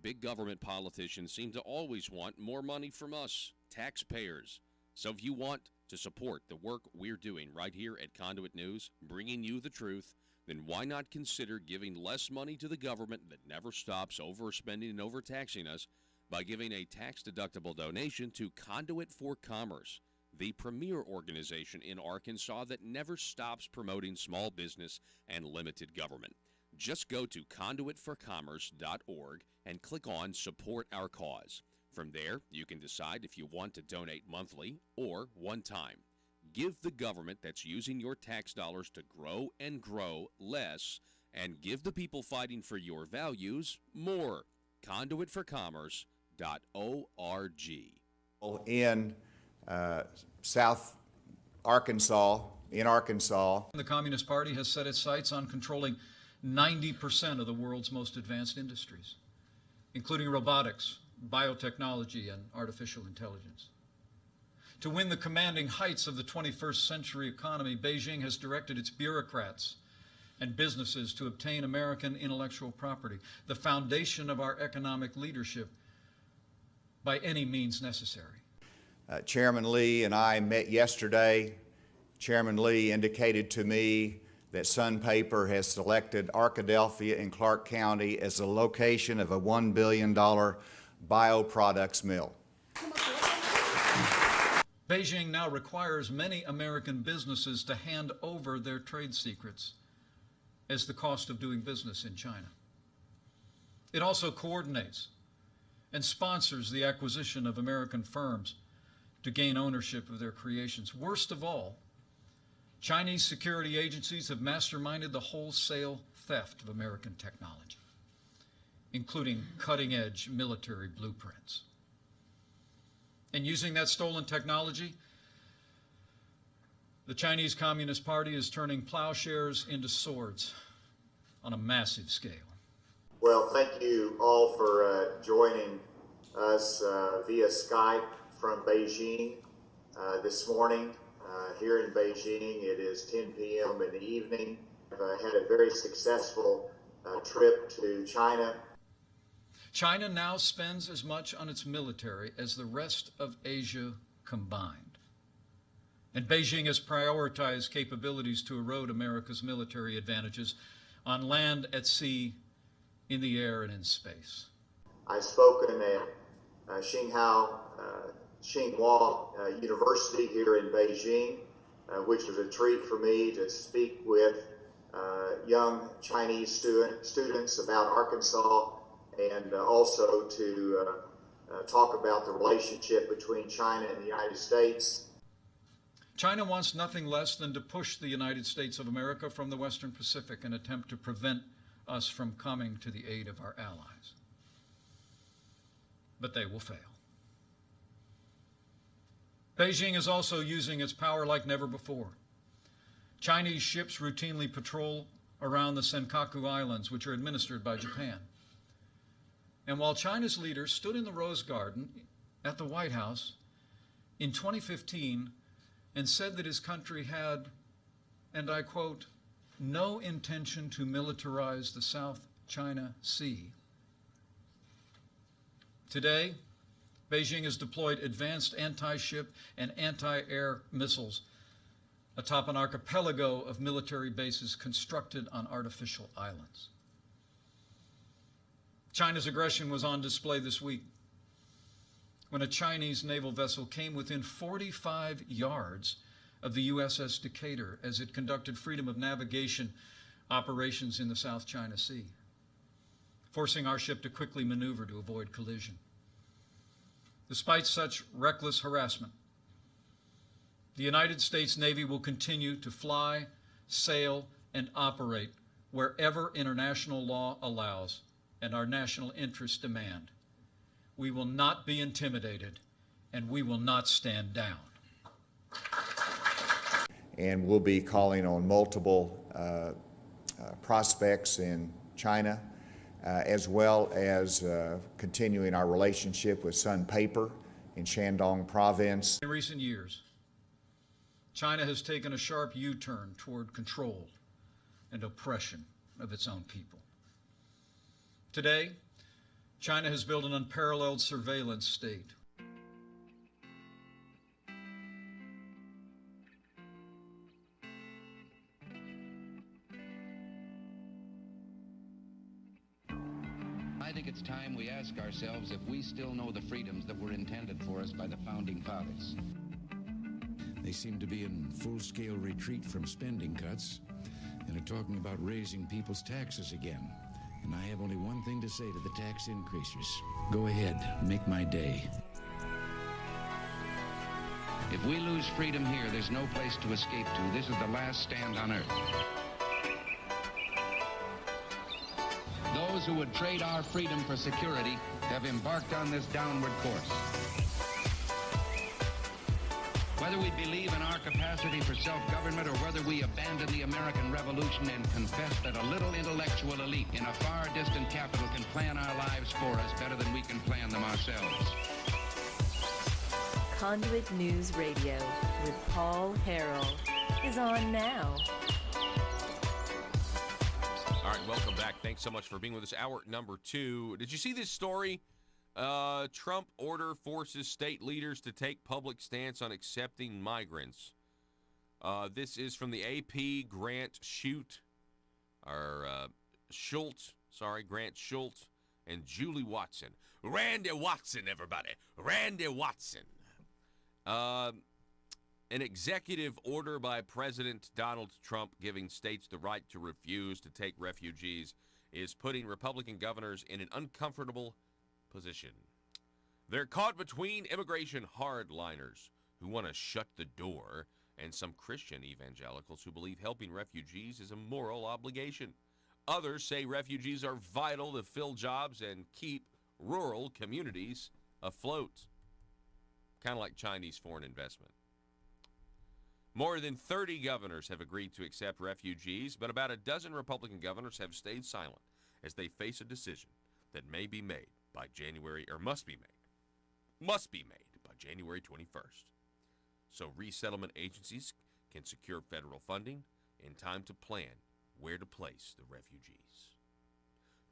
Big government politicians seem to always want more money from us, taxpayers. So if you want to support the work we're doing right here at Conduit News, bringing you the truth, then why not consider giving less money to the government that never stops overspending and overtaxing us by giving a tax-deductible donation to Conduit for Commerce, the premier organization in Arkansas that never stops promoting small business and limited government. Just go to conduitforcommerce.org and click on Support Our Cause. From there, you can decide if you want to donate monthly or one time. Give the government that's using your tax dollars to grow and grow less, and give the people fighting for your values more. Conduitforcommerce.org. In South Arkansas, the Communist Party has set its sights on controlling 90% of the world's most advanced industries, including robotics, biotechnology, and artificial intelligence. To win the commanding heights of the 21st century economy, Beijing has directed its bureaucrats and businesses to obtain American intellectual property, the foundation of our economic leadership, by any means necessary. Chairman Lee and I met yesterday. Chairman Lee indicated to me that Sun Paper has selected Arkadelphia in Clark County as the location of a $1 billion bioproducts mill. Beijing now requires many American businesses to hand over their trade secrets as the cost of doing business in China. It also coordinates and sponsors the acquisition of American firms to gain ownership of their creations. Worst of all, Chinese security agencies have masterminded the wholesale theft of American technology, including cutting-edge military blueprints. And using that stolen technology, the Chinese Communist Party is turning plowshares into swords on a massive scale. Well, thank you all for joining us via Skype from Beijing this morning. Here in Beijing, it is 10 p.m. in the evening. I've had a very successful trip to China. China now spends as much on its military as the rest of Asia combined. And Beijing has prioritized capabilities to erode America's military advantages on land, at sea, in the air, and in space. I've spoken at Tsinghua University here in Beijing, which was a treat for me to speak with young Chinese students about Arkansas, and also to talk about the relationship between China and the United States. China wants nothing less than to push the United States of America from the Western Pacific and attempt to prevent us from coming to the aid of our allies. But they will fail. Beijing is also using its power like never before. Chinese ships routinely patrol around the Senkaku Islands, which are administered by Japan. And while China's leader stood in the Rose Garden at the White House in 2015 and said that his country had, and I quote, no intention to militarize the South China Sea. Today, Beijing has deployed advanced anti-ship and anti-air missiles atop an archipelago of military bases constructed on artificial islands. China's aggression was on display this week when a Chinese naval vessel came within 45 yards of the USS Decatur as it conducted freedom of navigation operations in the South China Sea, forcing our ship to quickly maneuver to avoid collision. Despite such reckless harassment, the United States Navy will continue to fly, sail, and operate wherever international law allows and our national interests demand. We will not be intimidated, and we will not stand down. And we'll be calling on multiple prospects in China, as well as continuing our relationship with Sun Paper in Shandong Province. In recent years, China has taken a sharp U-turn toward control and oppression of its own people. Today, China has built an unparalleled surveillance state. I think it's time we ask ourselves if we still know the freedoms that were intended for us by the Founding Fathers. They seem to be in full-scale retreat from spending cuts and are talking about raising people's taxes again. And I have only one thing to say to the tax increasers. Go ahead, make my day. If we lose freedom here, there's no place to escape to. This is the last stand on earth. Those who would trade our freedom for security have embarked on this downward course. Whether we believe in our capacity for self-government or whether we abandon the American Revolution and confess that a little intellectual elite in a far distant capital can plan our lives for us better than we can plan them ourselves. Conduit News Radio with Paul Harrell is on now. All right, welcome back. Thanks so much for being with us. Hour number 2. Did you see this story? Trump order forces state leaders to take public stance on accepting migrants. This is from the AP. Grant Schultz, and Julie Watson. Randy Watson, everybody. Randy Watson. An executive order by President Donald Trump giving states the right to refuse to take refugees is putting Republican governors in an uncomfortable position. They're caught between immigration hardliners who want to shut the door and some Christian evangelicals who believe helping refugees is a moral obligation. Others say refugees are vital to fill jobs and keep rural communities afloat. Kind of like Chinese foreign investment. More than 30 governors have agreed to accept refugees, but about a dozen Republican governors have stayed silent as they face a decision that may be made by must be made by January 21st. So resettlement agencies can secure federal funding in time to plan where to place the refugees.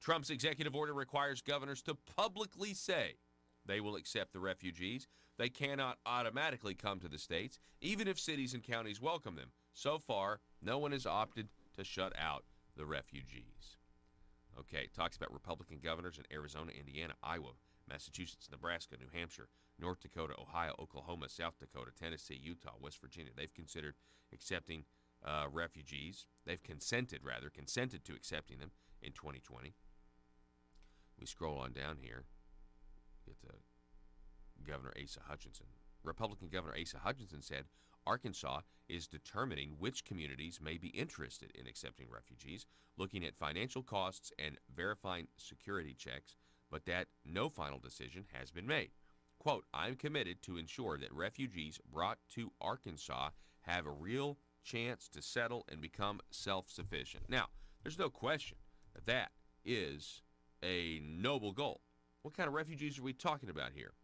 Trump's executive order requires governors to publicly say they will accept the refugees. They cannot automatically come to the states, even if cities and counties welcome them. So far, no one has opted to shut out the refugees. Okay, talks about Republican governors in Arizona, Indiana, Iowa, Massachusetts, Nebraska, New Hampshire, North Dakota, Ohio, Oklahoma, South Dakota, Tennessee, Utah, West Virginia. They've considered accepting refugees. They've consented to accepting them in 2020. We scroll on down here. Get to Governor Asa Hutchinson. Republican Governor Asa Hutchinson said Arkansas is determining which communities may be interested in accepting refugees, looking at financial costs and verifying security checks, but that no final decision has been made. Quote, I'm committed to ensure that refugees brought to Arkansas have a real chance to settle and become self-sufficient. Now, there's no question that that is a noble goal. What kind of refugees are we talking about here?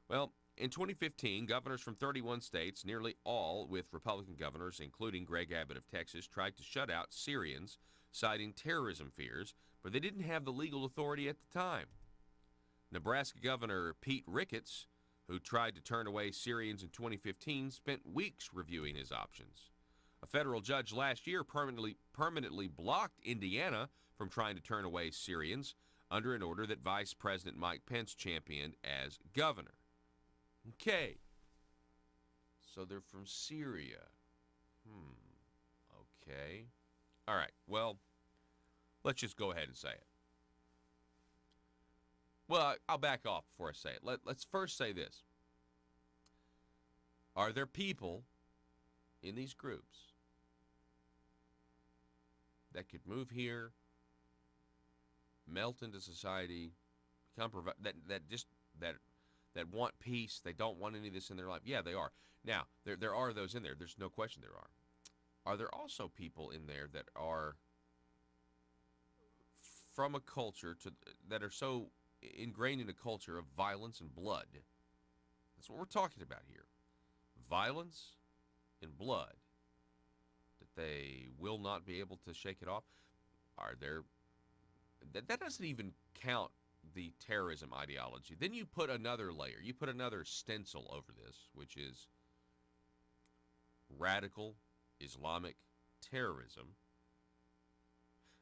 Well, in 2015, governors from 31 states, nearly all with Republican governors, including Greg Abbott of Texas, tried to shut out Syrians, citing terrorism fears, but they didn't have the legal authority at the time. Nebraska Governor Pete Ricketts, who tried to turn away Syrians in 2015, spent weeks reviewing his options. A federal judge last year permanently blocked Indiana from trying to turn away Syrians under an order that Vice President Mike Pence championed as governor. Okay. So they're from Syria. Okay. All right. Well, let's just go ahead and say it. Well, I'll back off before I say it. Let's first say this. Are there people in these groups that could move here, melt into society, become that want peace? They don't want any of this in their life. Yeah, they are. Now, there are those in there. There's no question there are. Are there also people in there that are from a culture that are so ingrained in a culture of violence and blood? That's what we're talking about here. Violence and blood. That they will not be able to shake it off. Are there... That doesn't even count the terrorism ideology. Then you put another layer. You put another stencil over this, which is radical Islamic terrorism.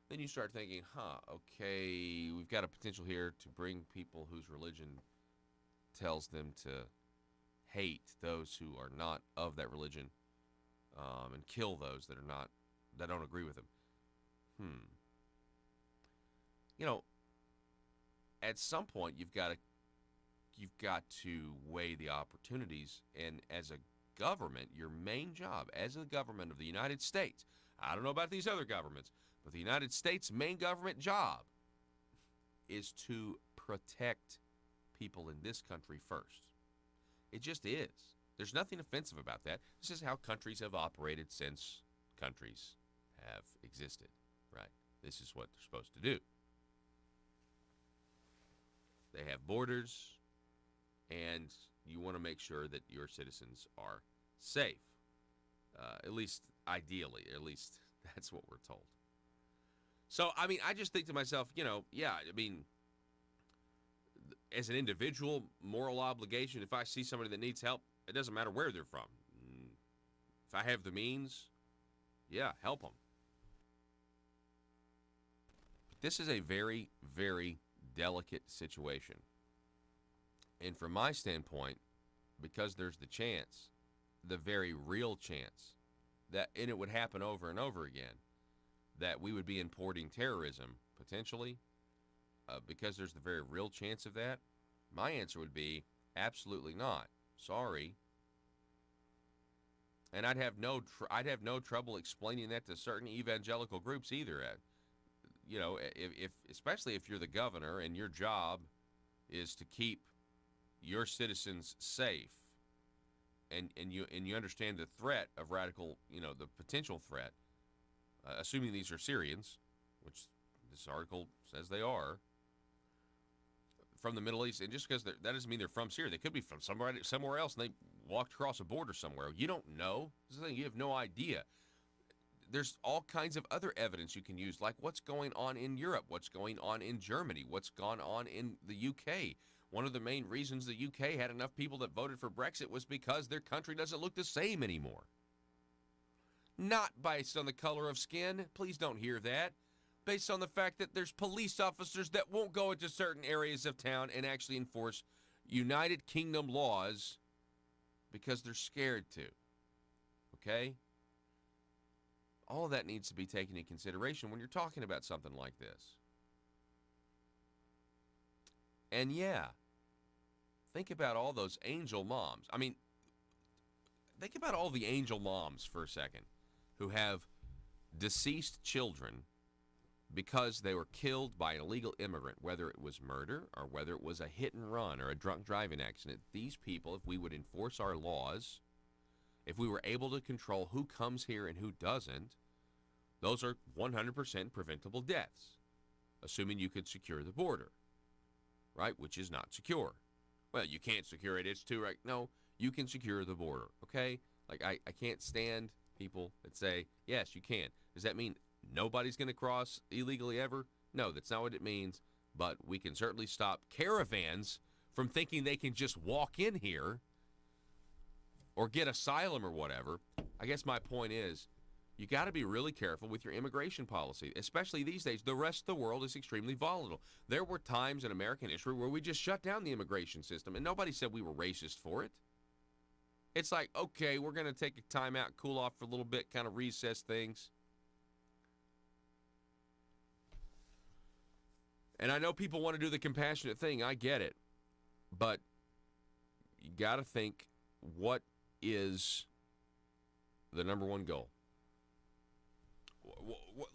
Then you start thinking, okay, we've got a potential here to bring people whose religion tells them to hate those who are not of that religion, and kill those that don't agree with them. You know, at some point you've got to weigh the opportunities, and as a government, your main job as a government of the United States, I don't know about these other governments, but the United States' main government job is to protect people in this country first. It just is. There's nothing offensive about that. This is how countries have operated since countries have existed, right? This is what they're supposed to do. They have borders, and you want to make sure that your citizens are safe. At least ideally, at least that's what we're told. So, I mean, I just think to myself, as an individual, moral obligation, if I see somebody that needs help, it doesn't matter where they're from. If I have the means, help them. But this is a very, very delicate situation. And from my standpoint, because there's the chance, the very real chance, that, and it would happen over and over again, that we would be importing terrorism, potentially, because there's the very real chance of that, my answer would be absolutely not. Sorry. And I'd have no trouble explaining that to certain evangelical groups either. If especially if you're the governor and your job is to keep your citizens safe, and you understand the threat of radical, the potential threat, assuming these are Syrians, which this article says they are, from the Middle East, and just because that doesn't mean they're from Syria. They could be from somewhere else, and they walked across a border somewhere. You don't know. This is the thing. You have no idea. There's all kinds of other evidence you can use, like what's going on in Europe, what's going on in Germany, what's gone on in the UK. One of the main reasons the UK had enough people that voted for Brexit was because their country doesn't look the same anymore. Not based on the color of skin. Please don't hear that. Based on the fact that there's police officers that won't go into certain areas of town and actually enforce United Kingdom laws because they're scared to. Okay? All of that needs to be taken into consideration when you're talking about something like this. And think about all those angel moms. I mean, think about all the angel moms for a second who have deceased children because they were killed by an illegal immigrant, whether it was murder or whether it was a hit and run or a drunk driving accident. These people, if we would enforce our laws, if we were able to control who comes here and who doesn't, those are 100% preventable deaths, assuming you could secure the border, right, which is not secure. Well, you can't secure it. It's too right. No, you can secure the border, okay? Like, I can't stand people that say, yes, you can. Does that mean nobody's going to cross illegally ever? No, that's not what it means. But we can certainly stop caravans from thinking they can just walk in here or get asylum or whatever. I guess my point is, you got to be really careful with your immigration policy, especially these days. The rest of the world is extremely volatile. There were times in American history where we just shut down the immigration system, and nobody said we were racist for it. It's like, okay, we're going to take a time out, cool off for a little bit, kind of recess things. And I know people want to do the compassionate thing. I get it. But you got to think, what is the number one goal?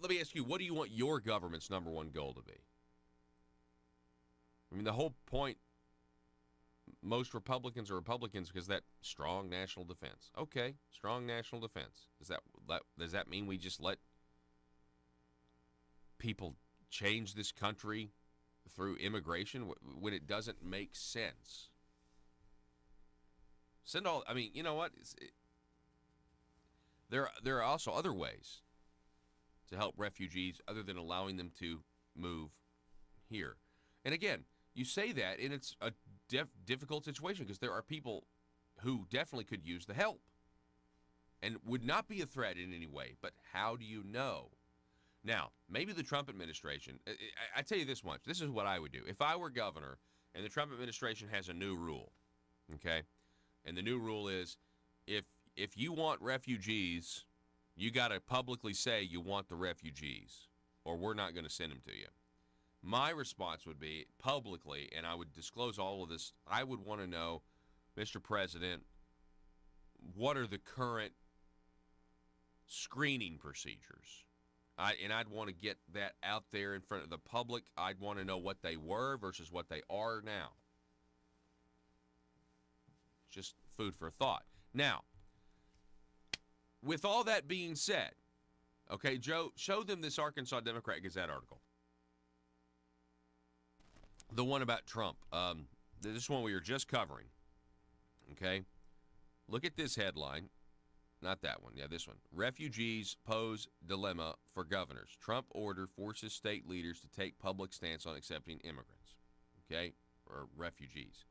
Let me ask you, what do you want your government's number one goal to be? I mean, the whole point, most Republicans are Republicans because that strong national defense. Okay, strong national defense. Does that mean we just let people change this country through immigration when it doesn't make sense? I mean, you know what? There are also other ways to help refugees other than allowing them to move here. And again, you say that, and it's a difficult situation because there are people who definitely could use the help and would not be a threat in any way. But how do you know? Now, maybe the Trump administration, I tell you this much. This is what I would do. If I were governor and the Trump administration has a new rule, okay, and the new rule is if you want refugees, you got to publicly say you want the refugees, or we're not going to send them to you. My response would be publicly, and I would disclose all of this. I would want to know, Mr. President, what are the current screening procedures? I'd want to get that out there in front of the public. I'd want to know what they were versus what they are now. Just food for thought. Now, with all that being said, okay, Joe, show them this Arkansas Democrat Gazette article. The one about Trump. This one we were just covering. Okay? Look at this headline. Not that one. Yeah, this one. Refugees pose dilemma for governors. Trump order forces state leaders to take public stance on accepting immigrants. Okay? Or refugees.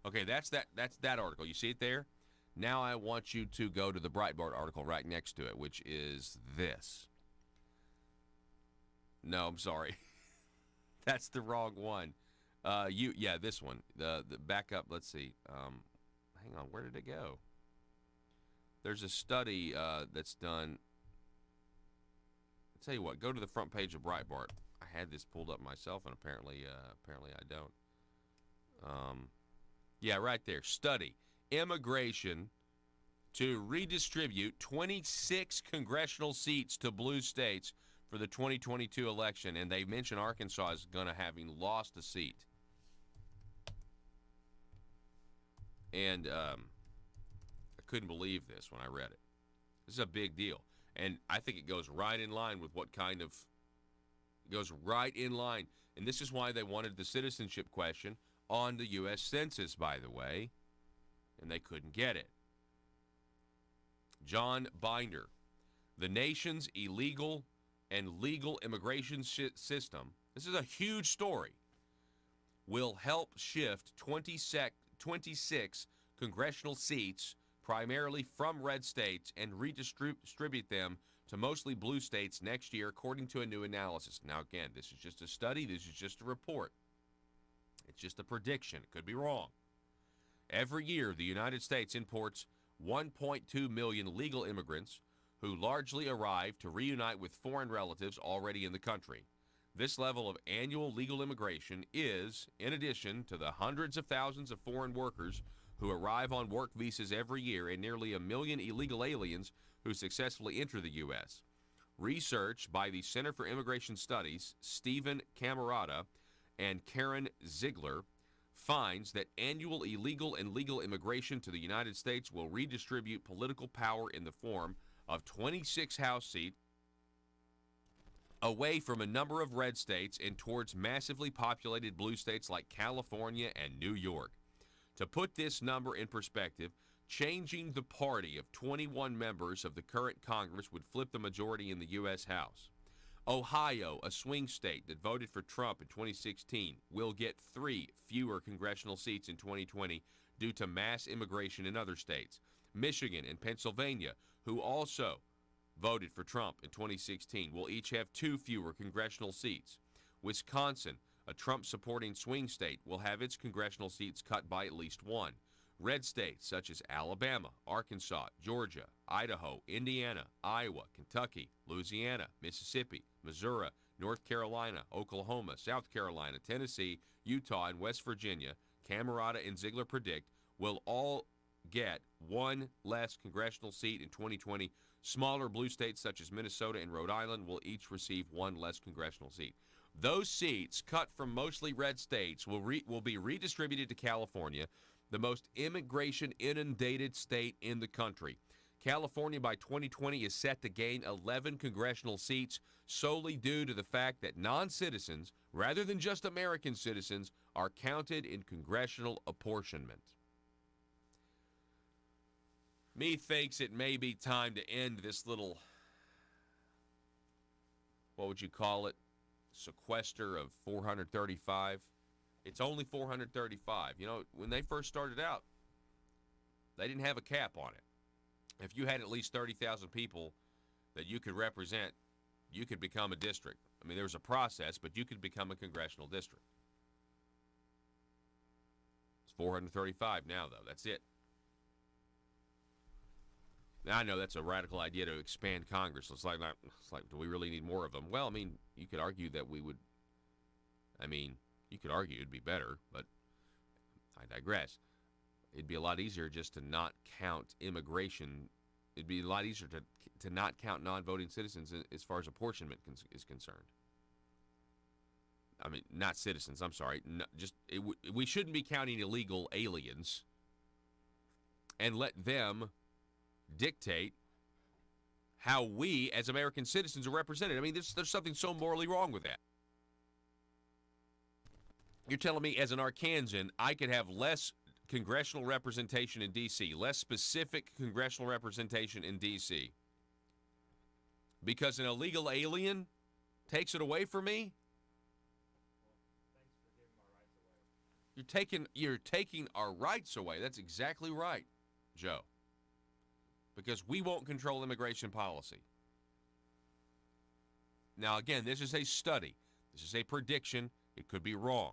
Okay, that's that article. You see it there? Now I want you to go to the Breitbart article right next to it, which is this. No, I'm sorry. That's the wrong one. This one. The backup. Let's see. Hang on. Where did it go? There's a study that's done. I'll tell you what. Go to the front page of Breitbart. I had this pulled up myself, and apparently I don't. Right there. Study. Immigration to redistribute 26 congressional seats to blue states for the 2022 election, and they mention Arkansas is going to having lost a seat. And I couldn't believe this when I read it. This is a big deal, and I think it goes right in line with it goes right in line, and this is why they wanted the citizenship question on the U.S. Census, by the way, and they couldn't get it. John Binder, the nation's illegal and legal immigration system, this is a huge story, will help shift 26 congressional seats primarily from red states and redistribute them to mostly blue states next year, according to a new analysis. Now, again, this is just a study. This is just a report. It's just a prediction. It could be wrong. Every year, the United States imports 1.2 million legal immigrants who largely arrive to reunite with foreign relatives already in the country. This level of annual legal immigration is, in addition to the hundreds of thousands of foreign workers who arrive on work visas every year and nearly 1 million illegal aliens who successfully enter the U.S. Research by the Center for Immigration Studies, Stephen Camarata and Karen Ziegler, finds that annual illegal and legal immigration to the United States will redistribute political power in the form of 26 House seats away from a number of red states and towards massively populated blue states like California and New York. To put this number in perspective, changing the party of 21 members of the current Congress would flip the majority in the U.S. House. Ohio, a swing state that voted for Trump in 2016, will get 3 fewer congressional seats in 2020 due to mass immigration in other states. Michigan and Pennsylvania, who also voted for Trump in 2016, will each have 2 fewer congressional seats. Wisconsin, a Trump-supporting swing state, will have its congressional seats cut by at least 1. Red states such as Alabama, Arkansas, Georgia, Idaho, Indiana, Iowa, Kentucky, Louisiana, Mississippi, Missouri, North Carolina, Oklahoma, South Carolina, Tennessee, Utah, and West Virginia, Camarata and Ziegler predict, will all get 1 less congressional seat in 2020. Smaller blue states such as Minnesota and Rhode Island will each receive 1 less congressional seat. Those seats cut from mostly red states will be redistributed to California, the most immigration-inundated state in the country. California by 2020 is set to gain 11 congressional seats solely due to the fact that non-citizens, rather than just American citizens, are counted in congressional apportionment. Me thinks it may be time to end this little, what would you call it, sequester of 435. It's only 435. You know, when they first started out, they didn't have a cap on it. If you had at least 30,000 people that you could represent, you could become a district. I mean, there was a process, but you could become a congressional district. It's 435 now, though. That's it. Now, I know that's a radical idea to expand Congress. It's like, do we really need more of them? Well, I mean, you could argue that we would. I mean, you could argue it'd be better, but I digress. It'd be a lot easier just to not count immigration. It'd be a lot easier to not count non-voting citizens as far as apportionment is concerned. I mean, not citizens. I'm sorry. No, we shouldn't be counting illegal aliens and let them dictate how we as American citizens are represented. I mean, there's something so morally wrong with that. You're telling me as an Arkansan, I could have less congressional representation in D.C., less specific congressional representation in D.C., because an illegal alien takes it away from me? You're taking our rights away. That's exactly right, Joe. Because we won't control immigration policy. Now, again, this is a study. This is a prediction. It could be wrong.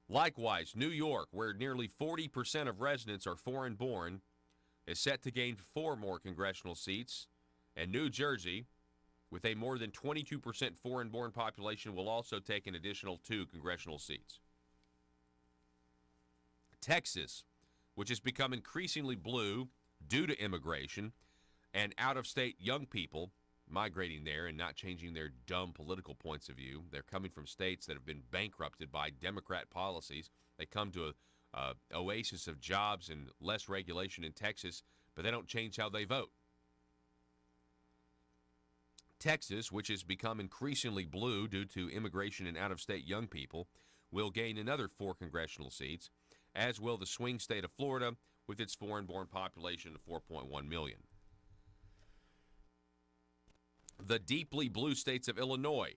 Likewise, New York, where nearly 40% of residents are foreign-born, is set to gain 4 more congressional seats, and New Jersey, with a more than 22% foreign-born population, will also take an additional 2 congressional seats. Texas, which has become increasingly blue due to immigration and out-of-state young people migrating there and not changing their dumb political points of view. They're coming from states that have been bankrupted by Democrat policies. They come to a oasis of jobs and less regulation in Texas, but they don't change how they vote. Texas, which has become increasingly blue due to immigration and out-of-state young people, will gain another 4 congressional seats, as will the swing state of Florida with its foreign-born population of 4.1 million. The deeply blue states of Illinois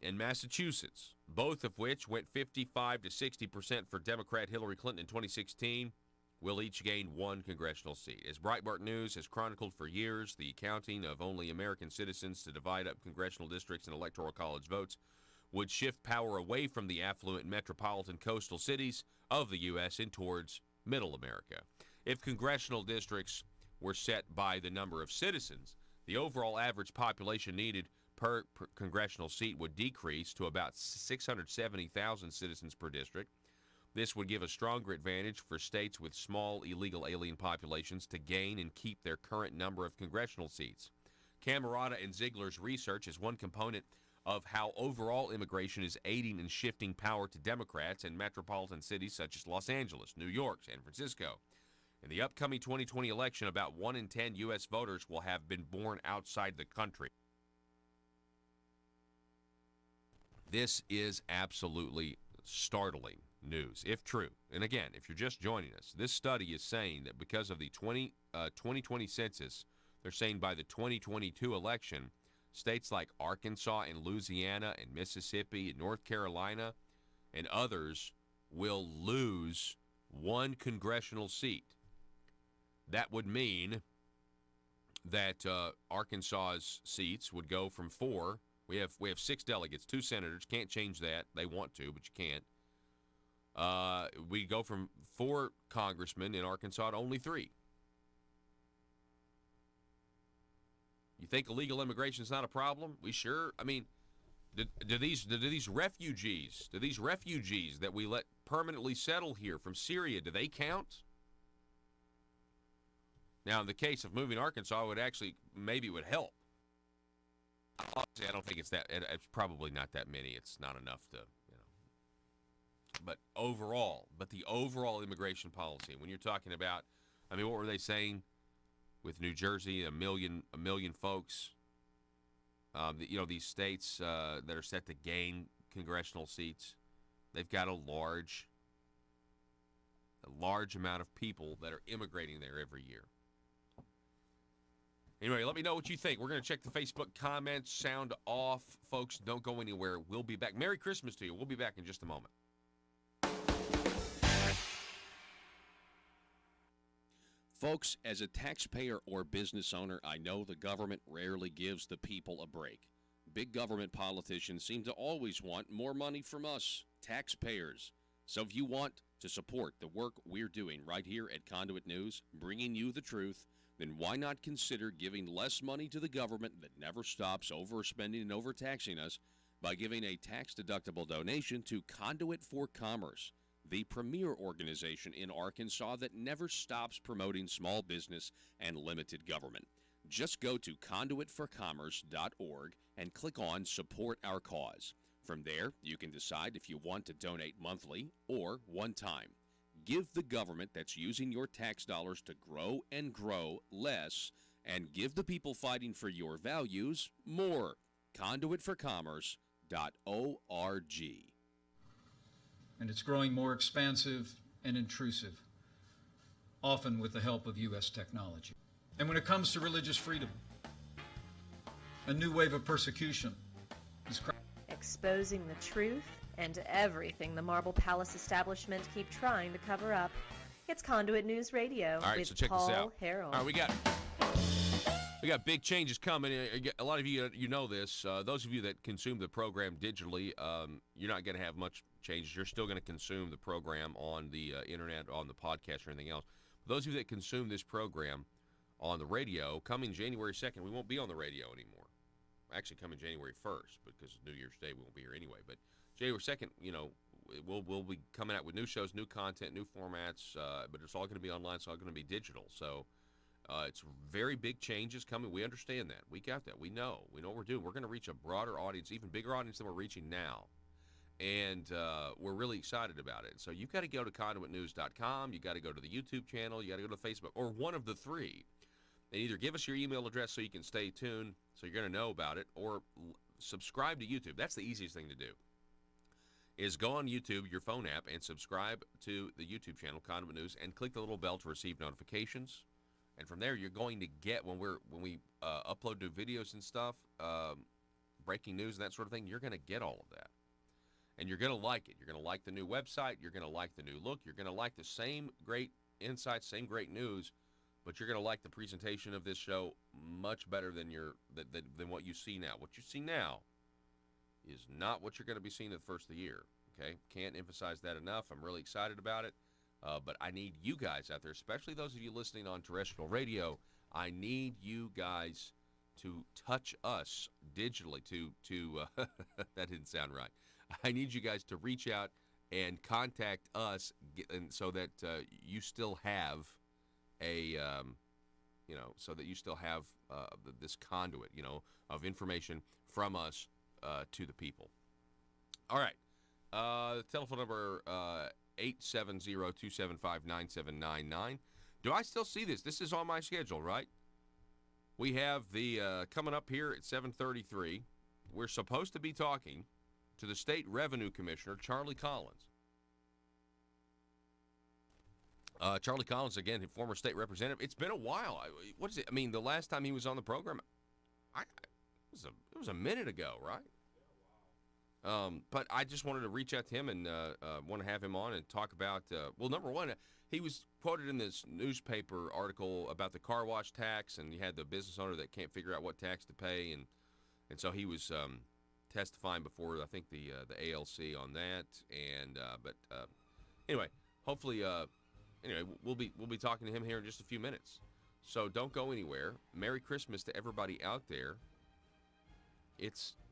and Massachusetts, both of which went 55 to 60% for Democrat Hillary Clinton in 2016, will each gain 1 congressional seat. As Breitbart News has chronicled for years, the counting of only American citizens to divide up congressional districts and electoral college votes would shift power away from the affluent metropolitan coastal cities of the U.S. and towards middle America. If congressional districts were set by the number of citizens, the overall average population needed per congressional seat would decrease to about 670,000 citizens per district. This would give a stronger advantage for states with small illegal alien populations to gain and keep their current number of congressional seats. Camerata and Ziegler's research is one component of how overall immigration is aiding and shifting power to Democrats in metropolitan cities such as Los Angeles, New York, San Francisco. In the upcoming 2020 election, about 1 in 10 U.S. voters will have been born outside the country. This is absolutely startling news, if true. And again, if you're just joining us, this study is saying that because of the 2020 census, they're saying by the 2022 election, states like Arkansas and Louisiana and Mississippi and North Carolina and others will lose 1 congressional seat. That would mean that Arkansas's seats would go from 4. We have 6 delegates, 2 senators. Can't change that. They want to, but you can't. We go from 4 congressmen in Arkansas to only 3. You think illegal immigration is not a problem? We sure. I mean, do these refugees that we let permanently settle here from Syria, do they count? Now, in the case of moving Arkansas, maybe it would help. Honestly, I don't think it's probably not that many. It's not enough to, But the overall immigration policy, when you're talking about, I mean, what were they saying with New Jersey, a million folks, these states that are set to gain congressional seats, they've got a large amount of people that are immigrating there every year. Anyway, let me know what you think. We're going to check the Facebook comments. Sound off. Folks, don't go anywhere. We'll be back. Merry Christmas to you. We'll be back in just a moment. Folks, as a taxpayer or business owner, I know the government rarely gives the people a break. Big government politicians seem to always want more money from us, taxpayers. So if you want to support the work we're doing right here at Conduit News, bringing you the truth, then why not consider giving less money to the government that never stops overspending and overtaxing us by giving a tax-deductible donation to Conduit for Commerce, the premier organization in Arkansas that never stops promoting small business and limited government. Just go to conduitforcommerce.org and click on Support Our Cause. From there, you can decide if you want to donate monthly or one time. Give the government that's using your tax dollars to grow and grow less, and give the people fighting for your values more. Conduitforcommerce.org. And it's growing more expansive and intrusive, often with the help of U.S. technology. And when it comes to religious freedom, a new wave of persecution is exposing the truth and everything the Marble Palace establishment keep trying to cover up. It's Conduit News Radio All right, with so check Paul this out. Harrell. All right, we got big changes coming. A lot of you know this. Those of you that consume the program digitally, you're not going to have much changes. You're still going to consume the program on the internet, on the podcast, or anything else. Those of you that consume this program on the radio, coming January 2nd, we won't be on the radio anymore. Actually, coming January 1st, because New Year's Day we won't be here anyway. But January 2nd, we'll be coming out with new shows, new content, new formats, but it's all going to be online. It's all going to be digital. So it's very big changes coming. We understand that. We got that. We know what we're doing. We're going to reach a broader audience, even bigger audience than we're reaching now. And we're really excited about it. So you've got to go to conduitnews.com. You got to go to the YouTube channel. You got to go to Facebook, or one of the three. And either give us your email address so you can stay tuned, so you're going to know about it, or subscribe to YouTube. That's the easiest thing to do, is go on YouTube, your phone app, and subscribe to the YouTube channel, Conduit News, and click the little bell to receive notifications. And from there, you're going to get, when we upload new videos and stuff, breaking news and that sort of thing, you're going to get all of that. And you're going to like it. You're going to like the new website. You're going to like the new look. You're going to like the same great insights, same great news, but you're going to like the presentation of this show much better than than what you see now. What you see now is not what you're going to be seeing at the first of the year. Okay, can't emphasize that enough. I'm really excited about it, but I need you guys out there, especially those of you listening on terrestrial radio. I need you guys to touch us digitally. That didn't sound right. I need you guys to reach out and contact us, and so that you still have so that you still have this conduit, of information from us to the people. All right. Telephone number 870-275-9799. Do I still see this? This is on my schedule, right? We have the coming up here at 7:33. We're supposed to be talking to the State Revenue Commissioner, Charlie Collins. Charlie Collins, again, former state representative. It's been a while. What is it? I mean, the last time he was on the program, it was a minute ago, right? But I just wanted to reach out to him and want to have him on and talk about, number one, he was quoted in this newspaper article about the car wash tax, and you had the business owner that can't figure out what tax to pay, and so he was testifying before, I think, the ALC on that. And but anyway, hopefully. Anyway, we'll be talking to him here in just a few minutes. So don't go anywhere. Merry Christmas to everybody out there.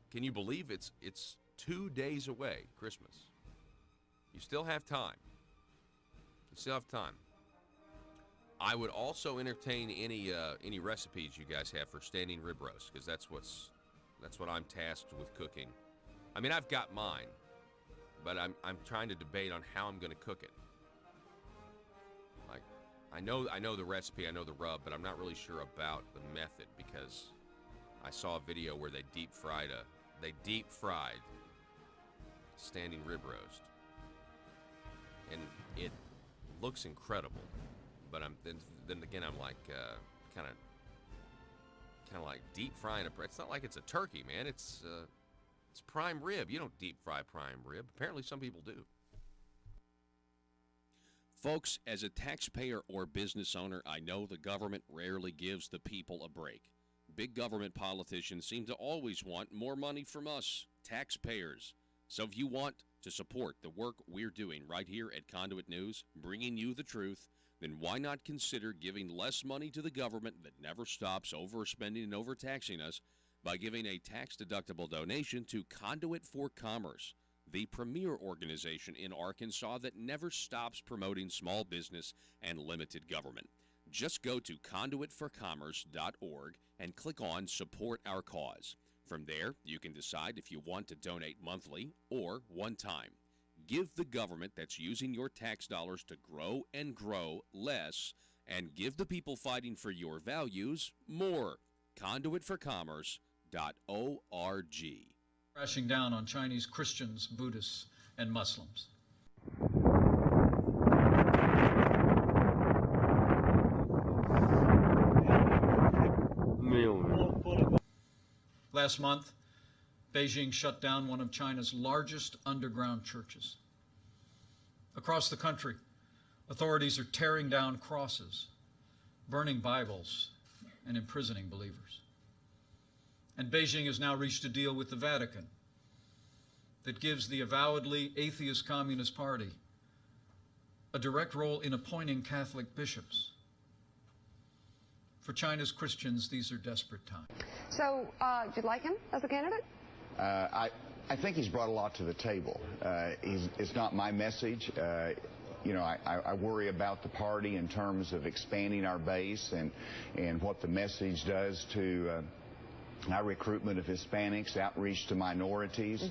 Can you believe it's 2 days away, Christmas? You still have time. I would also entertain any recipes you guys have for standing rib roast, because that's what I'm tasked with cooking. I mean, I've got mine, but I'm trying to debate on how I'm going to cook it. I know the recipe, I know the rub, but I'm not really sure about the method, because I saw a video where they deep fried standing rib roast, and it looks incredible. But then again, I'm like kind of kind of like deep frying a. It's not like it's a turkey, man. It's prime rib. You don't deep fry prime rib. Apparently, some people do. Folks, as a taxpayer or business owner, I know the government rarely gives the people a break. Big government politicians seem to always want more money from us, taxpayers. So if you want to support the work we're doing right here at Conduit News, bringing you the truth, then why not consider giving less money to the government that never stops overspending and overtaxing us by giving a tax-deductible donation to Conduit for Commerce, the premier organization in Arkansas that never stops promoting small business and limited government. Just go to conduitforcommerce.org and click on Support Our Cause. From there, you can decide if you want to donate monthly or one time. Give the government that's using your tax dollars to grow and grow less, and give the people fighting for your values more. Conduitforcommerce.org. Crashing down on Chinese Christians, Buddhists, and Muslims. Last month, Beijing shut down one of China's largest underground churches. Across the country, authorities are tearing down crosses, burning Bibles, and imprisoning believers. And Beijing has now reached a deal with the Vatican that gives the avowedly atheist Communist Party a direct role in appointing Catholic bishops. For China's Christians, these are desperate times. So, do you like him as a candidate? I think he's brought a lot to the table. It's not my message. I worry about the party in terms of expanding our base and what the message does to our recruitment of Hispanics, outreach to minorities.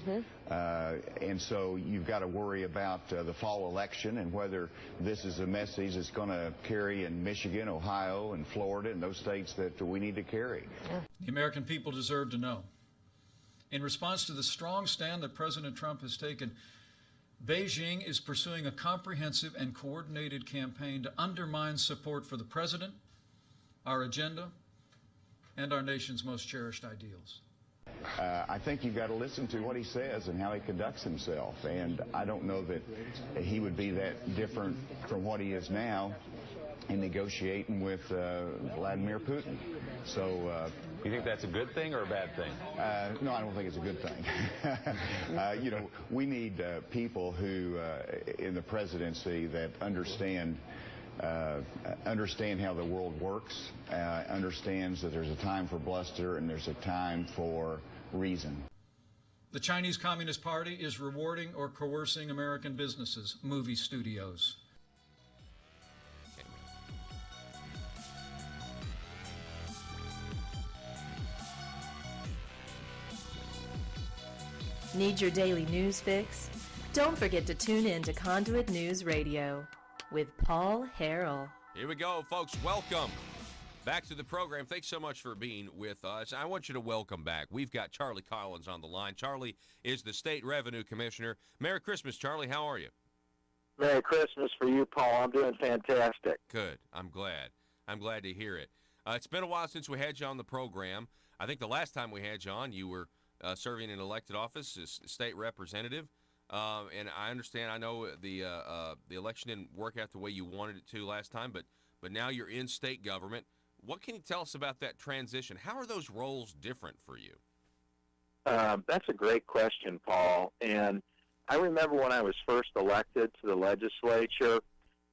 And so you've got to worry about the fall election and whether this is a message that's going to carry in Michigan, Ohio, and Florida, and those states that we need to carry. The American people deserve to know. In response to the strong stand that President Trump has taken, Beijing is pursuing a comprehensive and coordinated campaign to undermine support for the president, our agenda, and our nation's most cherished ideals. I think you've got to listen to what he says and how he conducts himself, and I don't know that he would be that different from what he is now in negotiating with Vladimir Putin. So, you think that's a good thing or a bad thing? No, I don't think it's a good thing. We need people who, in the presidency, that understand how the world works, understands that there's a time for bluster and there's a time for reason. The Chinese Communist Party is rewarding or coercing American businesses, movie studios. Need your daily news fix? Don't forget to tune in to Conduit News Radio with Paul Harrell. Here we go, folks. Welcome back to the program. Thanks so much for being with us. I want you to welcome back. We've got Charlie Collins on the line. Charlie is the State Revenue Commissioner. Merry Christmas, Charlie. How are you? Merry Christmas for you, Paul. I'm doing fantastic. Good. I'm glad. I'm glad to hear it. It's been a while since we had you on the program. I think the last time we had you on, you were serving in elected office as state representative. And I understand, I know the election didn't work out the way you wanted it to last time, but now you're in state government. What can you tell us about that transition? How are those roles different for you? That's a great question, Paul. And I remember when I was first elected to the legislature,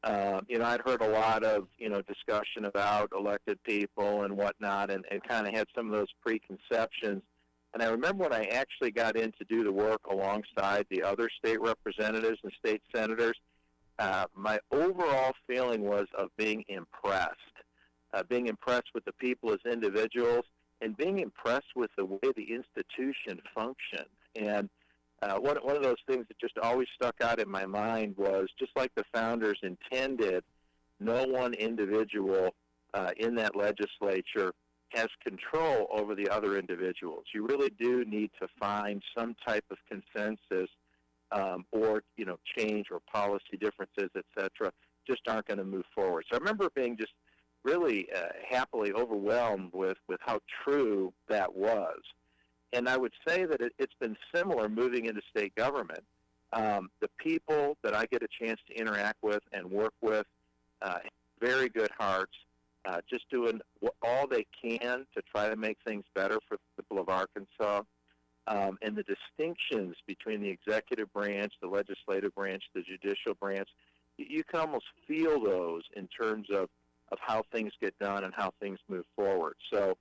I'd heard a lot of, discussion about elected people and whatnot, and kind of had some of those preconceptions. And I remember when I actually got in to do the work alongside the other state representatives and state senators, my overall feeling was of being impressed with the people as individuals and being impressed with the way the institution functioned. And one of those things that just always stuck out in my mind was, just like the founders intended, no one individual in that legislature has control over the other individuals. You really do need to find some type of consensus or, change or policy differences, et cetera, just aren't going to move forward. So I remember being just really happily overwhelmed with how true that was. And I would say that it's been similar moving into state government. The people that I get a chance to interact with and work with, very good hearts, just doing all they can to try to make things better for the people of Arkansas. And the distinctions between the executive branch, the legislative branch, the judicial branch, you can almost feel those in terms of how things get done and how things move forward. So,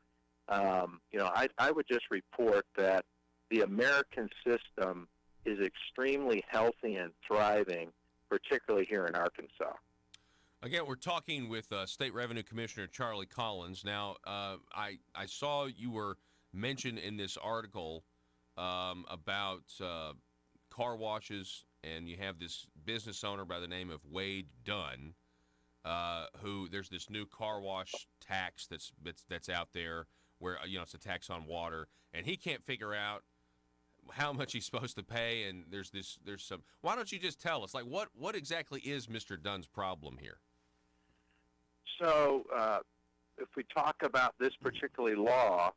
I would just report that the American system is extremely healthy and thriving, particularly here in Arkansas. Again, we're talking with State Revenue Commissioner Charlie Collins. Now, I saw you were mentioned in this article about car washes, and you have this business owner by the name of Wade Dunn, who there's this new car wash tax that's out there where it's a tax on water, and he can't figure out how much he's supposed to pay. And there's some. Why don't you just tell us, like, what exactly is Mr. Dunn's problem here? So, if we talk about this particular law,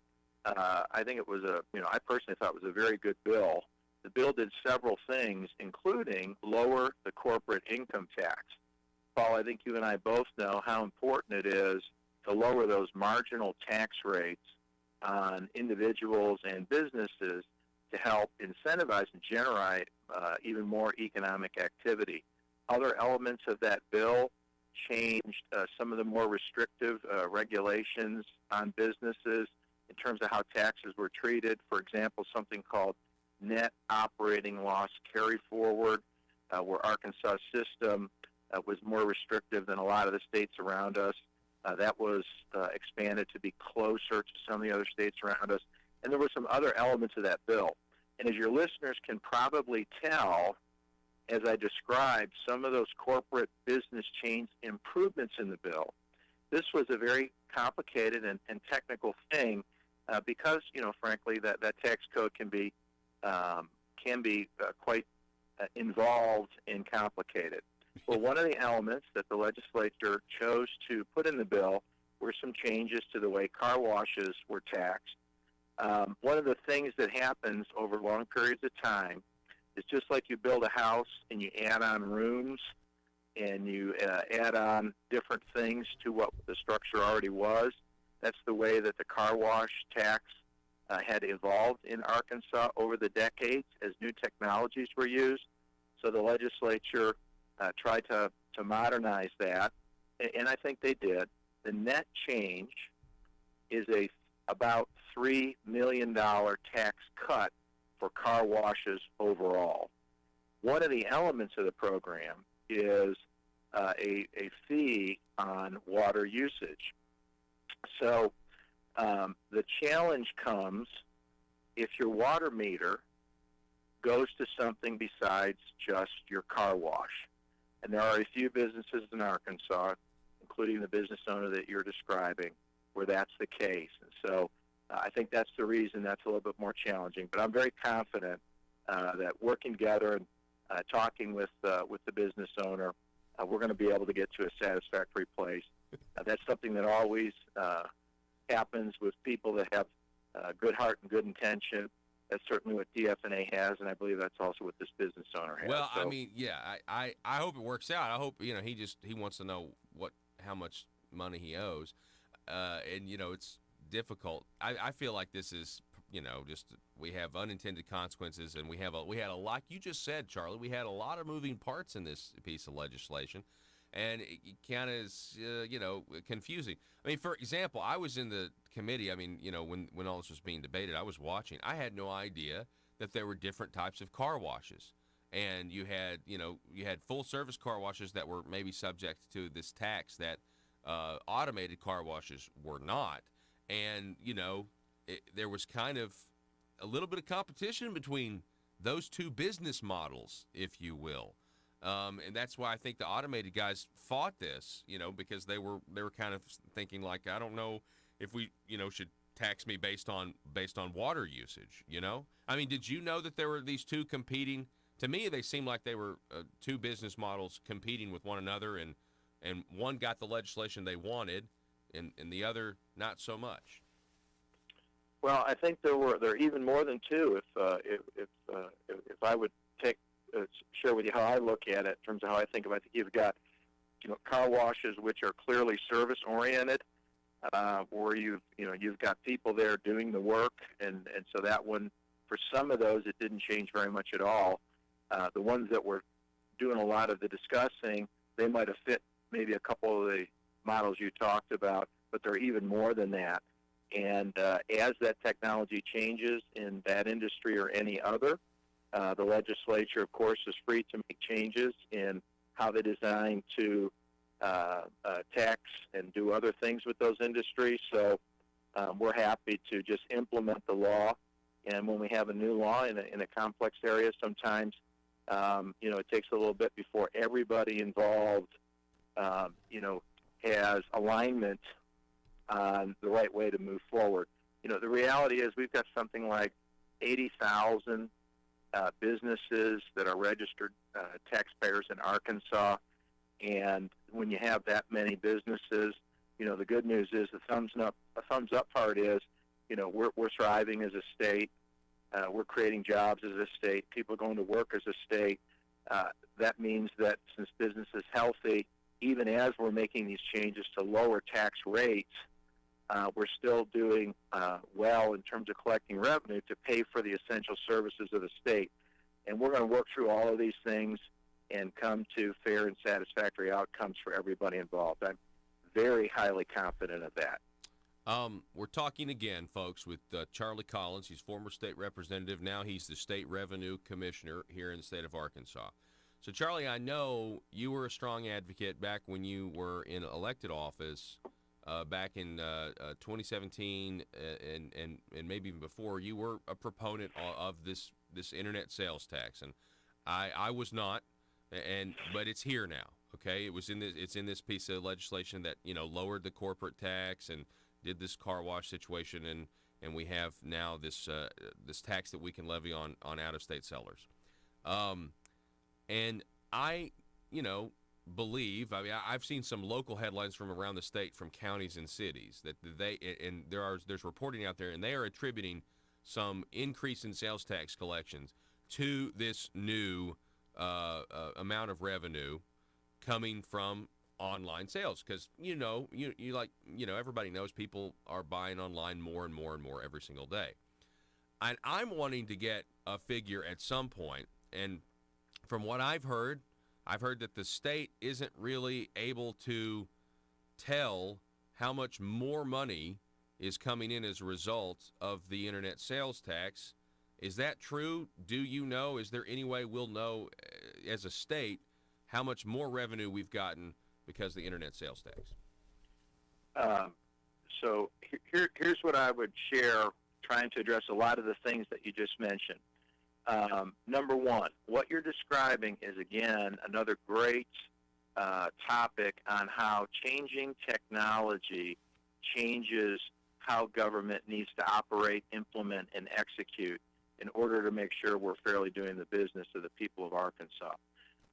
I think it was I personally thought it was a very good bill. The bill did several things, including lower the corporate income tax. Paul, I think you and I both know how important it is to lower those marginal tax rates on individuals and businesses to help incentivize and generate even more economic activity. Other elements of that bill changed some of the more restrictive regulations on businesses in terms of how taxes were treated. For example, something called net operating loss carry forward, where Arkansas' system was more restrictive than a lot of the states around us. That was expanded to be closer to some of the other states around us. And there were some other elements of that bill. And as your listeners can probably tell, as I described some of those corporate business change improvements in the bill, this was a very complicated and technical thing because, frankly, that tax code can be quite involved and complicated. Well, one of the elements that the legislature chose to put in the bill were some changes to the way car washes were taxed. One of the things that happens over long periods of time is just like you build a house and you add on rooms and you add on different things to what the structure already was. That's the way that the car wash tax had evolved in Arkansas over the decades as new technologies were used. So the legislature tried to modernize that, and I think they did. The net change is about $3 million tax cut for car washes overall. One of the elements of the program is a fee on water usage. So the challenge comes if your water meter goes to something besides just your car wash. And there are a few businesses in Arkansas, including the business owner that you're describing, where that's the case. And so I think that's the reason that's a little bit more challenging. But I'm very confident that working together and talking with the business owner, we're going to be able to get to a satisfactory place. That's something that always happens with people that have good heart and good intention. That's certainly what DFNA has, and I believe that's also what this business owner has. Well, So, I mean, yeah, I hope it works out. I hope he wants to know how much money he owes, and it's difficult. I feel like this is just we have unintended consequences, and we had a like you just said, Charlie. We had a lot of moving parts in this piece of legislation, and it kind of is confusing. I mean, for example, I was in the committee. I mean, when all this was being debated, I was watching. I had no idea that there were different types of car washes, and you had full service car washes that were maybe subject to this tax that automated car washes were not. And, there was kind of a little bit of competition between those two business models, if you will. And that's why I think the automated guys fought this, because they were kind of thinking like, I don't know if we, should tax me based on water usage, I mean, did you know that there were these two competing? To me, they seemed like they were two business models competing with one another, and one got the legislation they wanted, and the other not so much? Well, I think there are even more than two. If I would share with you how I look at it in terms of how I think about it, you've got car washes which are clearly service oriented, where you've got people there doing the work, and so that one, for some of those, it didn't change very much at all. The ones that were doing a lot of the discussing, they might have fit maybe a couple of the models you talked about, but they're even more than that. And as that technology changes in that industry or any other, the legislature, of course, is free to make changes in how they design to tax and do other things with those industries. So we're happy to just implement the law. And when we have a new law in a complex area, sometimes it takes a little bit before everybody involved has alignment on the right way to move forward. The reality is we've got something like 80,000 businesses that are registered taxpayers in Arkansas, and when you have that many businesses, the good news is the thumbs up part is, we're thriving as a state. We're creating jobs as a state. People are going to work as a state. That means that since business is healthy, even as we're making these changes to lower tax rates, we're still doing well in terms of collecting revenue to pay for the essential services of the state. And we're going to work through all of these things and come to fair and satisfactory outcomes for everybody involved. I'm very highly confident of that. We're talking again, folks, with Charlie Collins. He's former state representative. Now he's the state revenue commissioner here in the state of Arkansas. So, Charlie, I know you were a strong advocate back when you were in elected office back in 2017 and maybe even before. You were a proponent of this internet sales tax, and I was not, but it's here now. Okay, it's in this piece of legislation that lowered the corporate tax and did this car wash situation, and we have now this tax that we can levy on out-of-state sellers. And I believe, I've seen some local headlines from around the state from counties and cities that there's reporting out there, and they are attributing some increase in sales tax collections to this new amount of revenue coming from online sales, because everybody knows people are buying online more and more and more every single day. And I'm wanting to get a figure at some point, and from what I've heard that the state isn't really able to tell how much more money is coming in as a result of the internet sales tax. Is that true? Do you know? Is there any way we'll know as a state how much more revenue we've gotten because of the internet sales tax? So here's what I would share, trying to address a lot of the things that you just mentioned. Number one, what you're describing is, again, another great topic on how changing technology changes how government needs to operate, implement, and execute in order to make sure we're fairly doing the business of the people of Arkansas.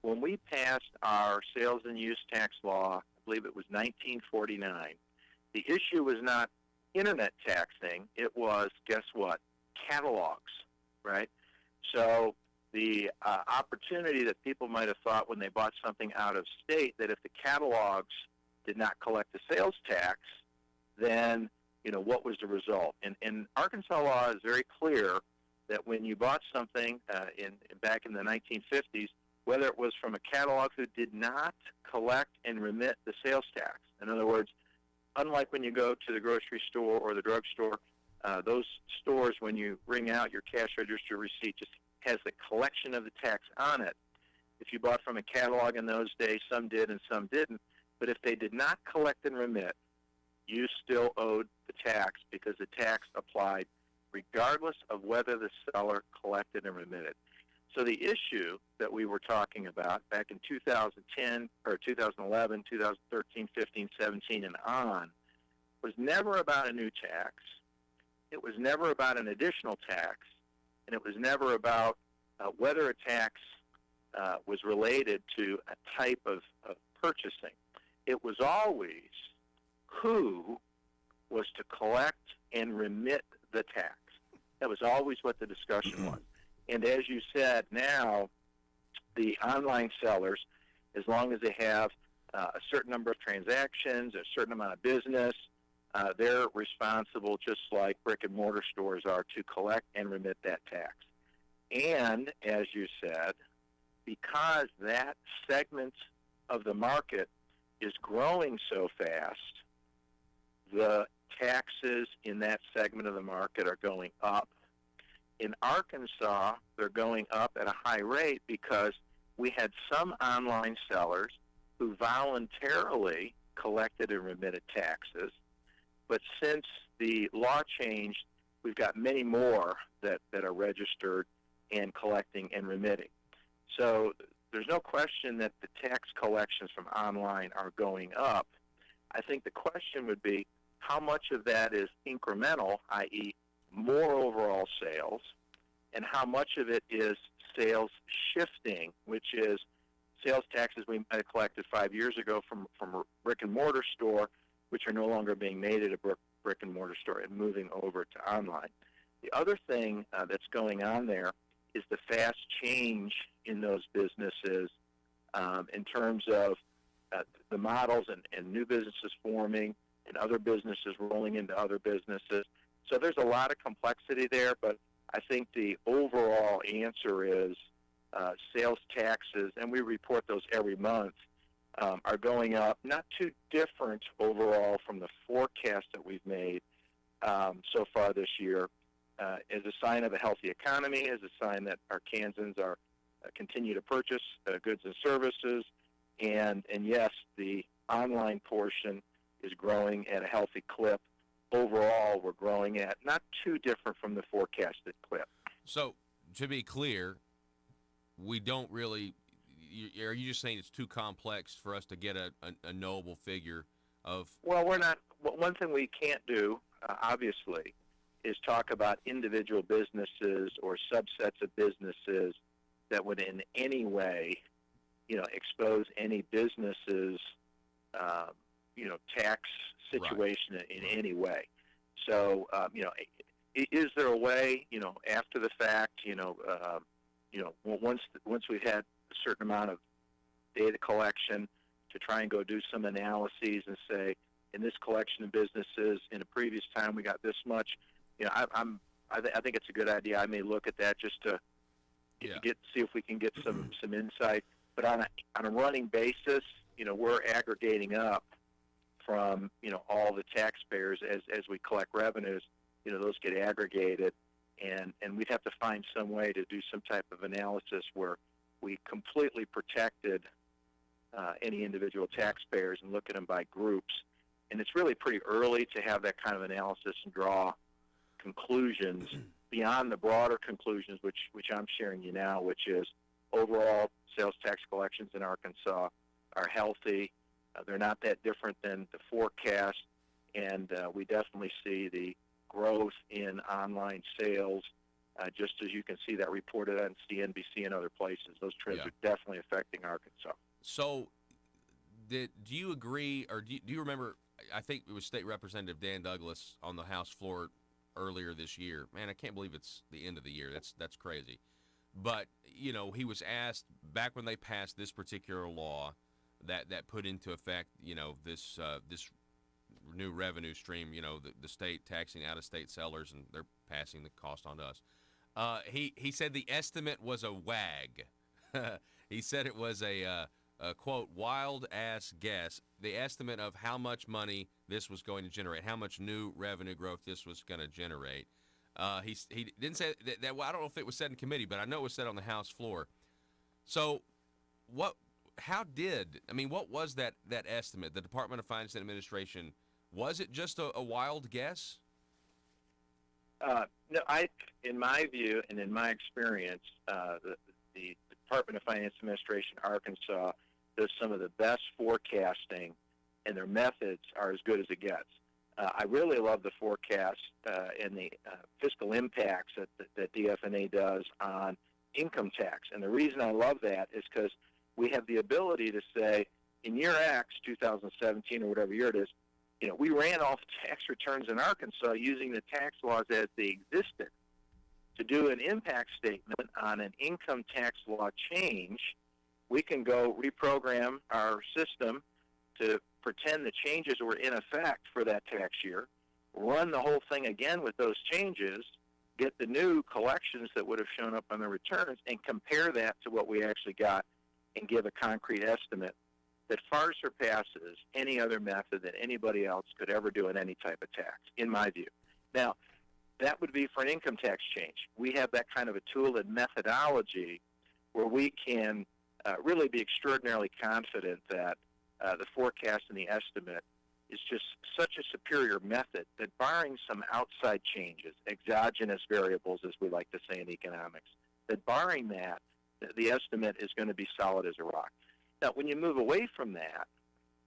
When we passed our sales and use tax law, I believe it was 1949, the issue was not internet taxing. It was, guess what, catalogs, right? So the opportunity that people might have thought when they bought something out of state, that if the catalogs did not collect the sales tax, then what was the result? And Arkansas law is very clear that when you bought something back in the 1950s, whether it was from a catalog who did not collect and remit the sales tax. In other words, unlike when you go to the grocery store or the drugstore, those stores, when you ring out your cash register receipt, just has the collection of the tax on it. If you bought from a catalog in those days, some did and some didn't. But if they did not collect and remit, you still owed the tax because the tax applied regardless of whether the seller collected and remitted. So the issue that we were talking about back in 2010 or 2011, 2013, 15, 17, and on was never about a new tax. It was never about an additional tax, and it was never about whether a tax was related to a type of purchasing. It was always who was to collect and remit the tax. That was always what the discussion was. And as you said, now the online sellers, as long as they have a certain number of transactions, a certain amount of business, they're responsible, just like brick and mortar stores are, to collect and remit that tax. And as you said, because that segment of the market is growing so fast, the taxes in that segment of the market are going up. In Arkansas, they're going up at a high rate because we had some online sellers who voluntarily collected and remitted taxes. But since the law changed, we've got many more that are registered and collecting and remitting. So there's no question that the tax collections from online are going up. I think the question would be how much of that is incremental, i.e. more overall sales, and how much of it is sales shifting, which is sales taxes we might have collected 5 years ago from a brick and mortar store, which are no longer being made at a brick and mortar store and moving over to online. The other thing that's going on there is the fast change in those businesses in terms of the models and new businesses forming and other businesses rolling into other businesses. So there's a lot of complexity there, but I think the overall answer is sales taxes, and we report those every month, are going up, not too different overall from the forecast that we've made so far this year, as a sign of a healthy economy, as a sign that our Kansans are continue to purchase goods and services, and yes, the online portion is growing at a healthy clip. Overall, we're growing at not too different from the forecasted clip. So, to be clear, we don't really. Are you just saying it's too complex for us to get a knowable figure of? Well, we're not. One thing we can't do, obviously, is talk about individual businesses or subsets of businesses that would in any way, expose any businesses, tax situation in any way. So, is there a way, after the fact, once we've had a certain amount of data collection to try and go do some analyses and say, in this collection of businesses, in a previous time we got this much. I think it's a good idea. I may look at that just to see if we can get some insight. But on a running basis, we're aggregating up from all the taxpayers as we collect revenues. Those get aggregated, and we'd have to find some way to do some type of analysis where we completely protected any individual taxpayers and look at them by groups. And it's really pretty early to have that kind of analysis and draw conclusions beyond the broader conclusions which I'm sharing you now, which is overall sales tax collections in Arkansas are healthy. They're not that different than the forecast, and we definitely see the growth in online sales, just as you can see that reported on CNBC and other places. Those trends are definitely affecting Arkansas. So, do you agree, or do you remember, I think it was State Representative Dan Douglas on the House floor earlier this year. Man, I can't believe it's the end of the year. That's crazy. But, he was asked back when they passed this particular law that put into effect, this new revenue stream, the state taxing out-of-state sellers, and they're passing the cost on to us. He said the estimate was a wag. He said it was a quote, wild-ass guess, the estimate of how much money this was going to generate, how much new revenue growth this was going to generate. He didn't say that. Well, I don't know if it was said in committee, but I know it was said on the House floor. So what was that estimate? The Department of Finance and Administration, was it just a wild guess? No, in my view and in my experience, the Department of Finance Administration, Arkansas, does some of the best forecasting, and their methods are as good as it gets. I really love the forecast and the fiscal impacts that DFNA does on income tax. And the reason I love that is because we have the ability to say, in year X, 2017 or whatever year it is, we ran all the tax returns in Arkansas using the tax laws as they existed. To do an impact statement on an income tax law change, we can go reprogram our system to pretend the changes were in effect for that tax year, run the whole thing again with those changes, get the new collections that would have shown up on the returns, and compare that to what we actually got and give a concrete estimate that far surpasses any other method that anybody else could ever do in any type of tax, in my view. Now, that would be for an income tax change. We have that kind of a tool and methodology where we can really be extraordinarily confident that the forecast and the estimate is just such a superior method that barring some outside changes, exogenous variables, as we like to say in economics, that barring that, the estimate is going to be solid as a rock. Now, when you move away from that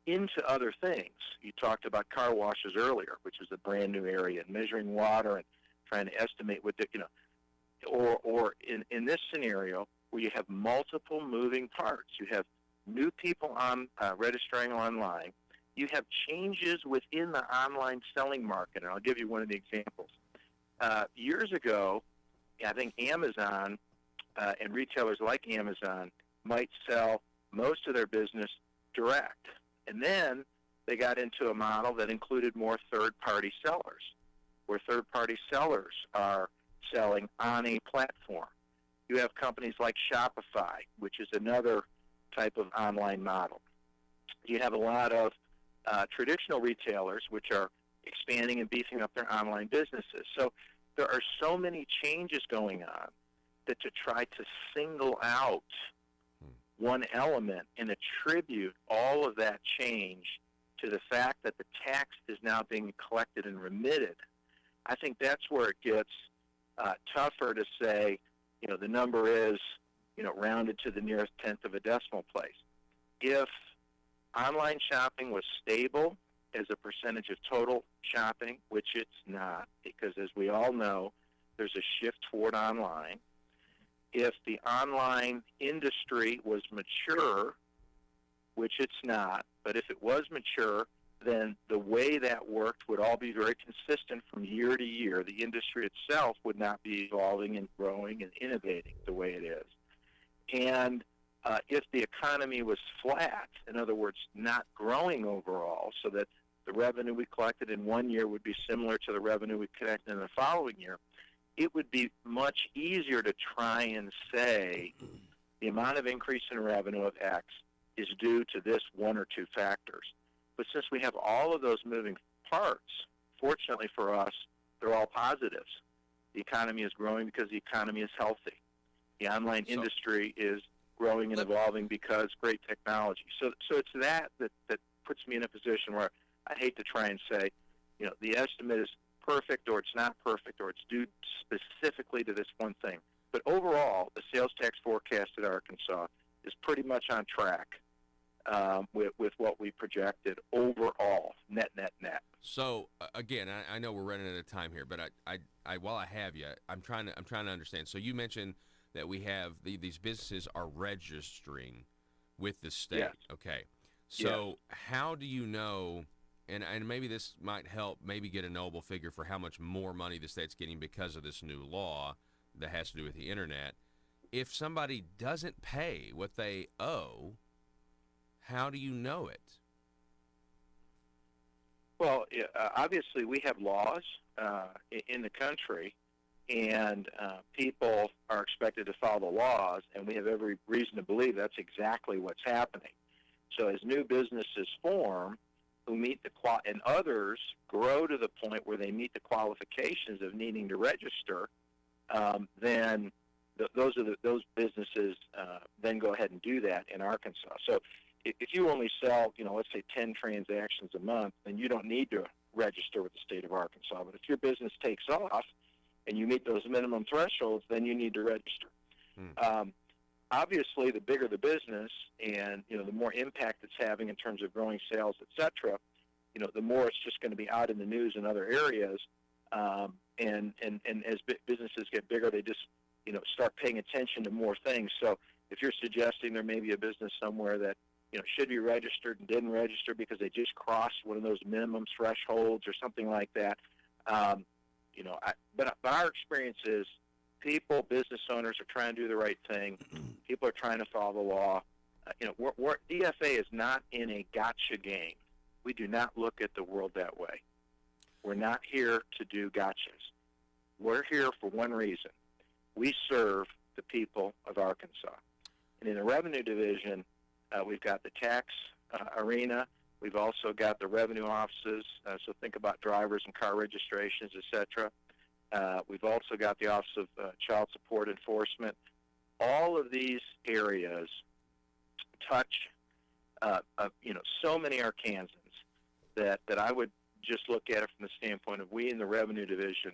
into other things, you talked about car washes earlier, which is a brand new area, and measuring water and trying to estimate what or in this scenario where you have multiple moving parts, you have new people on registering online, you have changes within the online selling market, and I'll give you one of the examples. Years ago, I think Amazon and retailers like Amazon might sell most of their business direct, and then they got into a model that included more third-party sellers, where third-party sellers are selling on a platform. You have companies like Shopify, which is another type of online model. You have a lot of traditional retailers which are expanding and beefing up their online businesses. So there are so many changes going on that to try to single out one element and attribute all of that change to the fact that the tax is now being collected and remitted, I think that's where it gets tougher to say, the number is, rounded to the nearest tenth of a decimal place. If online shopping was stable as a percentage of total shopping, which it's not, because as we all know, there's a shift toward online. If the online industry was mature, which it's not, but if it was mature, then the way that worked would all be very consistent from year to year. The industry itself would not be evolving and growing and innovating the way it is. And if the economy was flat, in other words, not growing overall, so that the revenue we collected in one year would be similar to the revenue we collected in the following year, it would be much easier to try and say the amount of increase in revenue of X is due to this one or two factors. But since we have all of those moving parts, fortunately for us, they're all positives. The economy is growing because the economy is healthy. The online industry is growing and evolving because great technology. So it's that puts me in a position where I hate to try and say, the estimate is perfect or it's not perfect or it's due specifically to this one thing. But overall, the sales tax forecast at Arkansas is pretty much on track with what we projected overall, net. So again, I know we're running out of time here, but I while I have you, I'm trying to understand. So you mentioned that we have these businesses are registering with the state. Yes. Okay. So how do you know? And maybe this might help maybe get a knowable figure for how much more money the state's getting because of this new law that has to do with the internet. If somebody doesn't pay what they owe, how do you know it? Well, obviously we have laws in the country, and people are expected to follow the laws, and we have every reason to believe that's exactly what's happening. So as new businesses form, who meet and others grow to the point where they meet the qualifications of needing to register, then those businesses then go ahead and do that in Arkansas. So if you only sell, let's say 10 transactions a month, then you don't need to register with the state of Arkansas. But if your business takes off and you meet those minimum thresholds, then you need to register. Obviously, the bigger the business and, the more impact it's having in terms of growing sales, et cetera, the more it's just going to be out in the news in other areas. And as businesses get bigger, they just, start paying attention to more things. So if you're suggesting there may be a business somewhere that should be registered and didn't register because they just crossed one of those minimum thresholds or something like that. But our experience is business owners are trying to do the right thing. People are trying to follow the law. DFA is not in a gotcha game. We do not look at the world that way. We're not here to do gotchas. We're here for one reason. We serve the people of Arkansas. And in the Revenue Division, we've got the tax arena. We've also got the revenue offices, so think about drivers and car registrations, etc. We've also got the Office of Child Support Enforcement. All of these areas touch, so many Arkansans that I would just look at it from the standpoint of we in the Revenue Division,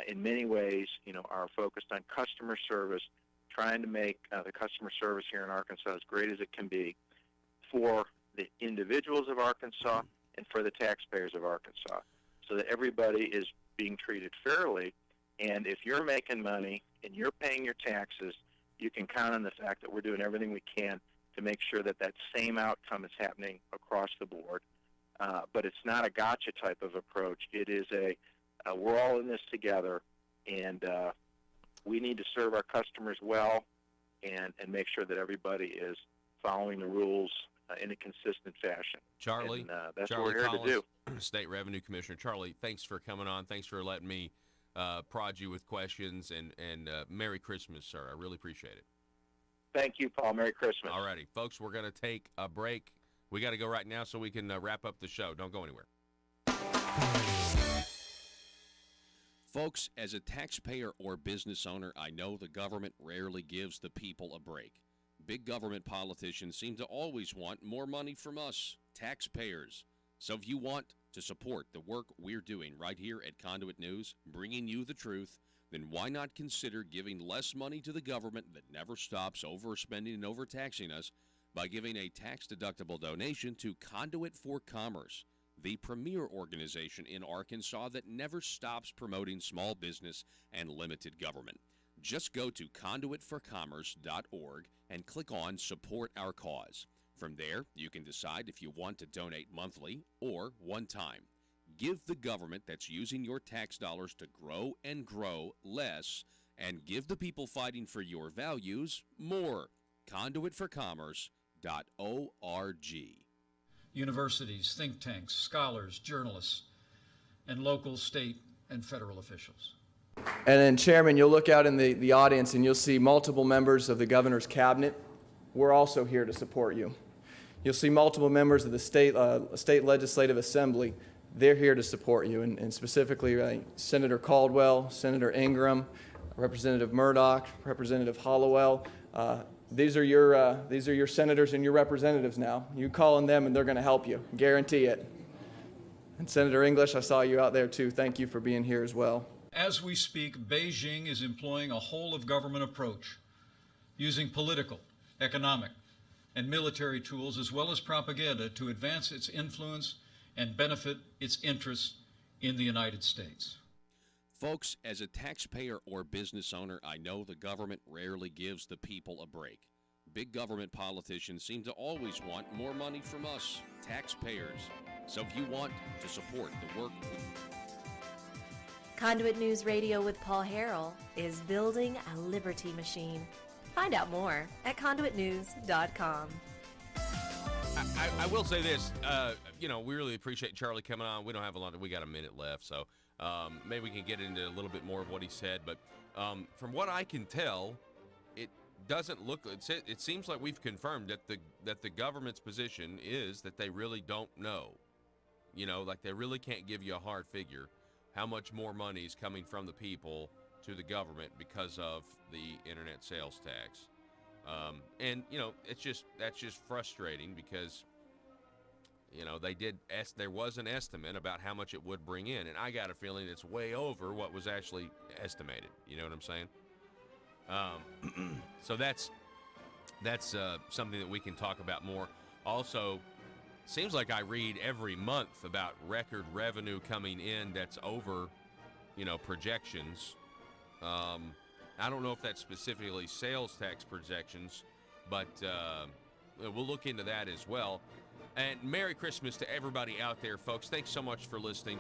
in many ways, are focused on customer service, trying to make the customer service here in Arkansas as great as it can be for the individuals of Arkansas and for the taxpayers of Arkansas, so that everybody is being treated fairly. And if you're making money and you're paying your taxes, you can count on the fact that we're doing everything we can to make sure that that same outcome is happening across the board. But it's not a gotcha type of approach. It is we're all in this together, and we need to serve our customers well and make sure that everybody is following the rules in a consistent fashion. Charlie, and, that's Charlie what we're here Collins, to do. State Revenue Commissioner. Charlie, thanks for coming on. Thanks for letting me prod you with questions, and Merry Christmas, sir. I really appreciate it. Thank you, Paul. Merry Christmas. All righty, folks, we're going to take a break. We got to go right now so we can wrap up the show. Don't go anywhere. Folks, as a taxpayer or business owner, I know the government rarely gives the people a break. Big government politicians seem to always want more money from us, taxpayers. So if you want to support the work we're doing right here at Conduit News, bringing you the truth, then why not consider giving less money to the government that never stops overspending and overtaxing us by giving a tax-deductible donation to Conduit for Commerce, the premier organization in Arkansas that never stops promoting small business and limited government. Just go to conduitforcommerce.org and click on Support Our Cause. From there, you can decide if you want to donate monthly or one time. Give the government that's using your tax dollars to grow and grow less, and give the people fighting for your values more. Conduitforcommerce.org. Universities, think tanks, scholars, journalists, and local, state, and federal officials. And then, Chairman, you'll look out in the audience and you'll see multiple members of the governor's cabinet. We're also here to support you. You'll see multiple members of the state legislative assembly. They're here to support you, and specifically Senator Caldwell, Senator Ingram, Representative Murdoch, Representative Hollowell. These are your senators and your representatives now. You call on them and they're going to help you, guarantee it. And Senator English, I saw you out there too. Thank you for being here as well. As we speak, Beijing is employing a whole-of-government approach, using political, economic, and military tools as well as propaganda to advance its influence and benefit its interests in the United States. Folks, as a taxpayer or business owner, I know the government rarely gives the people a break. Big government politicians seem to always want more money from us, taxpayers. So if you want to support the work Conduit News Radio with Paul Harrell is building a liberty machine. Find out more at conduitnews.com. I will say this, we really appreciate Charlie coming on. We don't have a lot, we got a minute left, so maybe we can get into a little bit more of what he said. But from what I can tell, it doesn't look, it seems like we've confirmed that the government's position is that they really don't know. Like they really can't give you a hard figure how much more money is coming from the people to the government because of the internet sales tax. And that's just frustrating because, there was an estimate about how much it would bring in, and I got a feeling it's way over what was actually estimated. You know what I'm saying? So that's something that we can talk about more. Also, seems like I read every month about record revenue coming in that's over, projections. I don't know if that's specifically sales tax projections, but we'll look into that as well. And Merry Christmas to everybody out there, folks. Thanks so much for listening.